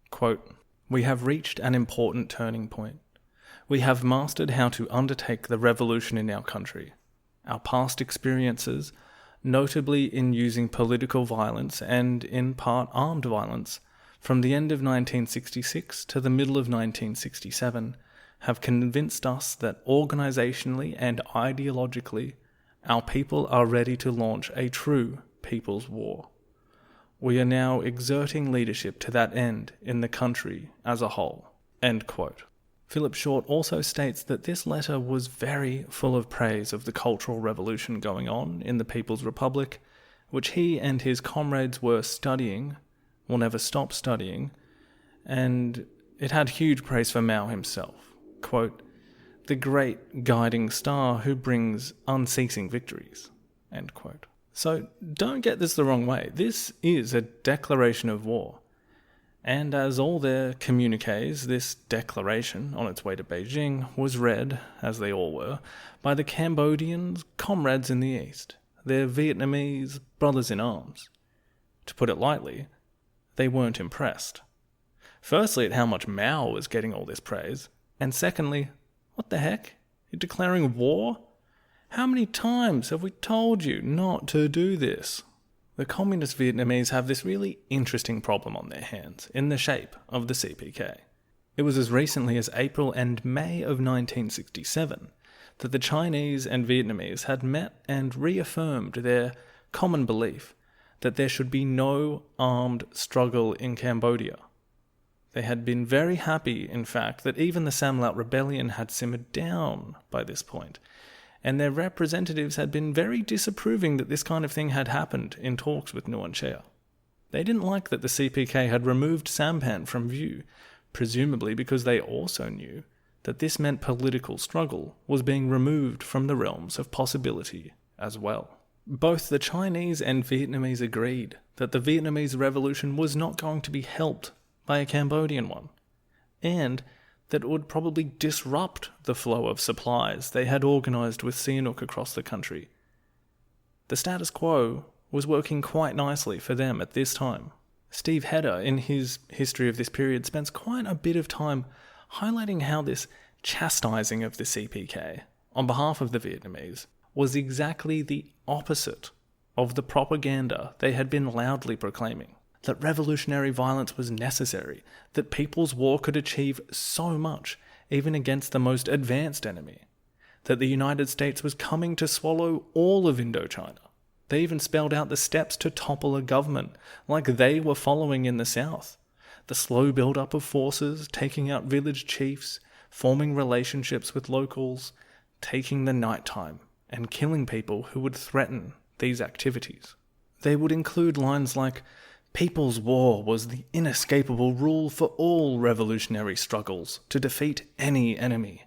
Quote, "We have reached an important turning point. We have mastered how to undertake the revolution in our country. Our past experiences, notably in using political violence and in part armed violence, from the end of 1966 to the middle of 1967, have convinced us that organizationally and ideologically, our people are ready to launch a true people's war. We are now exerting leadership to that end in the country as a whole." End quote. Philip Short also states that this letter was very full of praise of the cultural revolution going on in the People's Republic, which he and his comrades were studying, will never stop studying, and it had huge praise for Mao himself. Quote, "The great guiding star who brings unceasing victories." End quote. So don't get this the wrong way. This is a declaration of war. And as all their communiques, this declaration, on its way to Beijing, was read, as they all were, by the Cambodians' comrades in the East, their Vietnamese brothers in arms. To put it lightly, they weren't impressed. Firstly, at how much Mao was getting all this praise, and secondly, what the heck? You're declaring war? How many times have we told you not to do this? The communist Vietnamese have this really interesting problem on their hands, in the shape of the CPK. It was as recently as April and May of 1967 that the Chinese and Vietnamese had met and reaffirmed their common belief that there should be no armed struggle in Cambodia. They had been very happy, in fact, that even the Samlaut Rebellion had simmered down by this point, and their representatives had been very disapproving that this kind of thing had happened in talks with Nuon Chea. They didn't like that the CPK had removed Sampan from view, presumably because they also knew that this meant political struggle was being removed from the realms of possibility as well. Both the Chinese and Vietnamese agreed that the Vietnamese revolution was not going to be helped by a Cambodian one, and that it would probably disrupt the flow of supplies they had organized with Sihanouk across the country. The status quo was working quite nicely for them at this time. Steve Hedder, in his history of this period, spends quite a bit of time highlighting how this chastising of the CPK on behalf of the Vietnamese was exactly the opposite of the propaganda they had been loudly proclaiming. that revolutionary violence was necessary, that People's War could achieve so much, even against the most advanced enemy, that the United States was coming to swallow all of Indochina. They even spelled out the steps to topple a government, like they were following in the South. The slow build-up of forces, taking out village chiefs, forming relationships with locals, taking the nighttime, and killing people who would threaten these activities. They would include lines like, "People's War was the inescapable rule for all revolutionary struggles to defeat any enemy."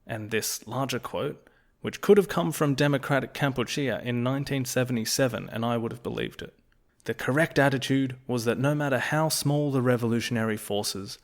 And this larger quote, which could have come from Democratic Kampuchea in 1977, and I would have believed it. The correct attitude was that no matter how small the revolutionary forces,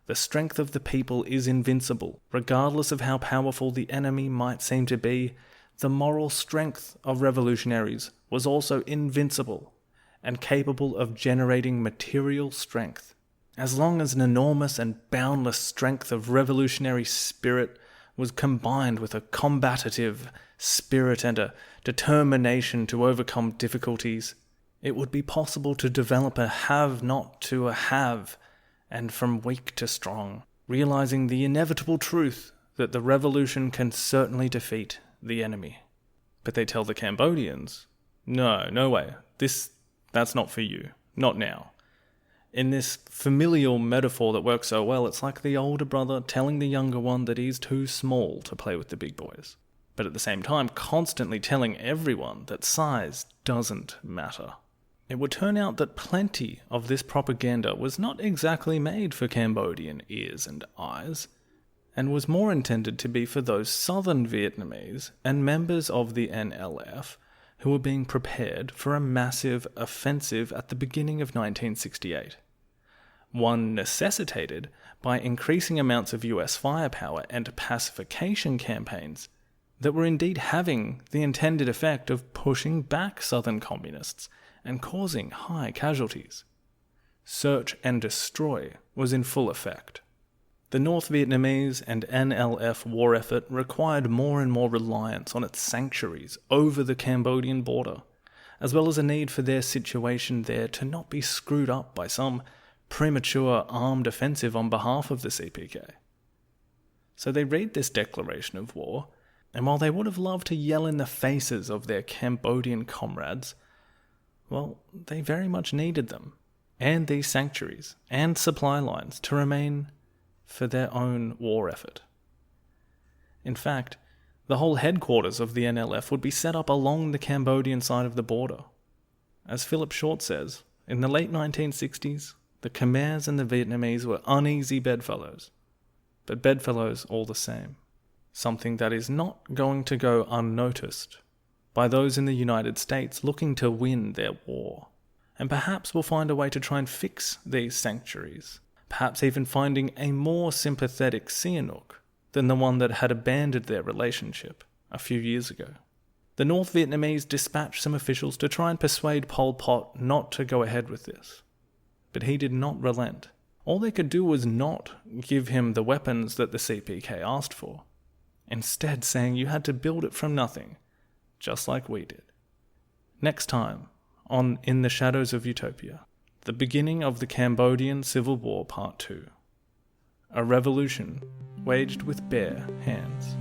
the strength of the people is invincible. Regardless of how powerful the enemy might seem to be, the moral strength of revolutionaries was also invincible and capable of generating material strength. As long as an enormous and boundless strength of revolutionary spirit was combined with a combative spirit and a determination to overcome difficulties, it would be possible to develop a have not to a have, and from weak to strong, realizing the inevitable truth that the revolution can certainly defeat the enemy. But they tell the Cambodians, no way, that's not for you, not now. In this familial metaphor that works so well, it's like the older brother telling the younger one that he's too small to play with the big boys, but at the same time constantly telling everyone that size doesn't matter. It would turn out that plenty of this propaganda was not exactly made for Cambodian ears and eyes, and was more intended to be for those southern Vietnamese and members of the NLF who were being prepared for a massive offensive at the beginning of 1968. One necessitated by increasing amounts of US firepower and pacification campaigns that were indeed having the intended effect of pushing back southern communists and causing high casualties. Search and destroy was in full effect. The North Vietnamese and NLF war effort required more and more reliance on its sanctuaries over the Cambodian border, as well as a need for their situation there to not be screwed up by some premature armed offensive on behalf of the CPK. So they read this declaration of war, and while they would have loved to yell in the faces of their Cambodian comrades, well, they very much needed them, and these sanctuaries and supply lines to remain for their own war effort. In fact, the whole headquarters of the NLF would be set up along the Cambodian side of the border. As Philip Short says, in the late 1960s, the Khmers and the Vietnamese were uneasy bedfellows, but bedfellows all the same, something that is not going to go unnoticed by those in the United States looking to win their war, and perhaps will find a way to try and fix these sanctuaries, perhaps even finding a more sympathetic Sihanouk than the one that had abandoned their relationship a few years ago. The North Vietnamese dispatched some officials to try and persuade Pol Pot not to go ahead with this, but he did not relent. All they could do was not give him the weapons that the CPK asked for, instead saying you had to build it from nothing, just like we did. Next time, on In the Shadows of Utopia, the beginning of the Cambodian Civil War Part 2. A revolution waged with bare hands.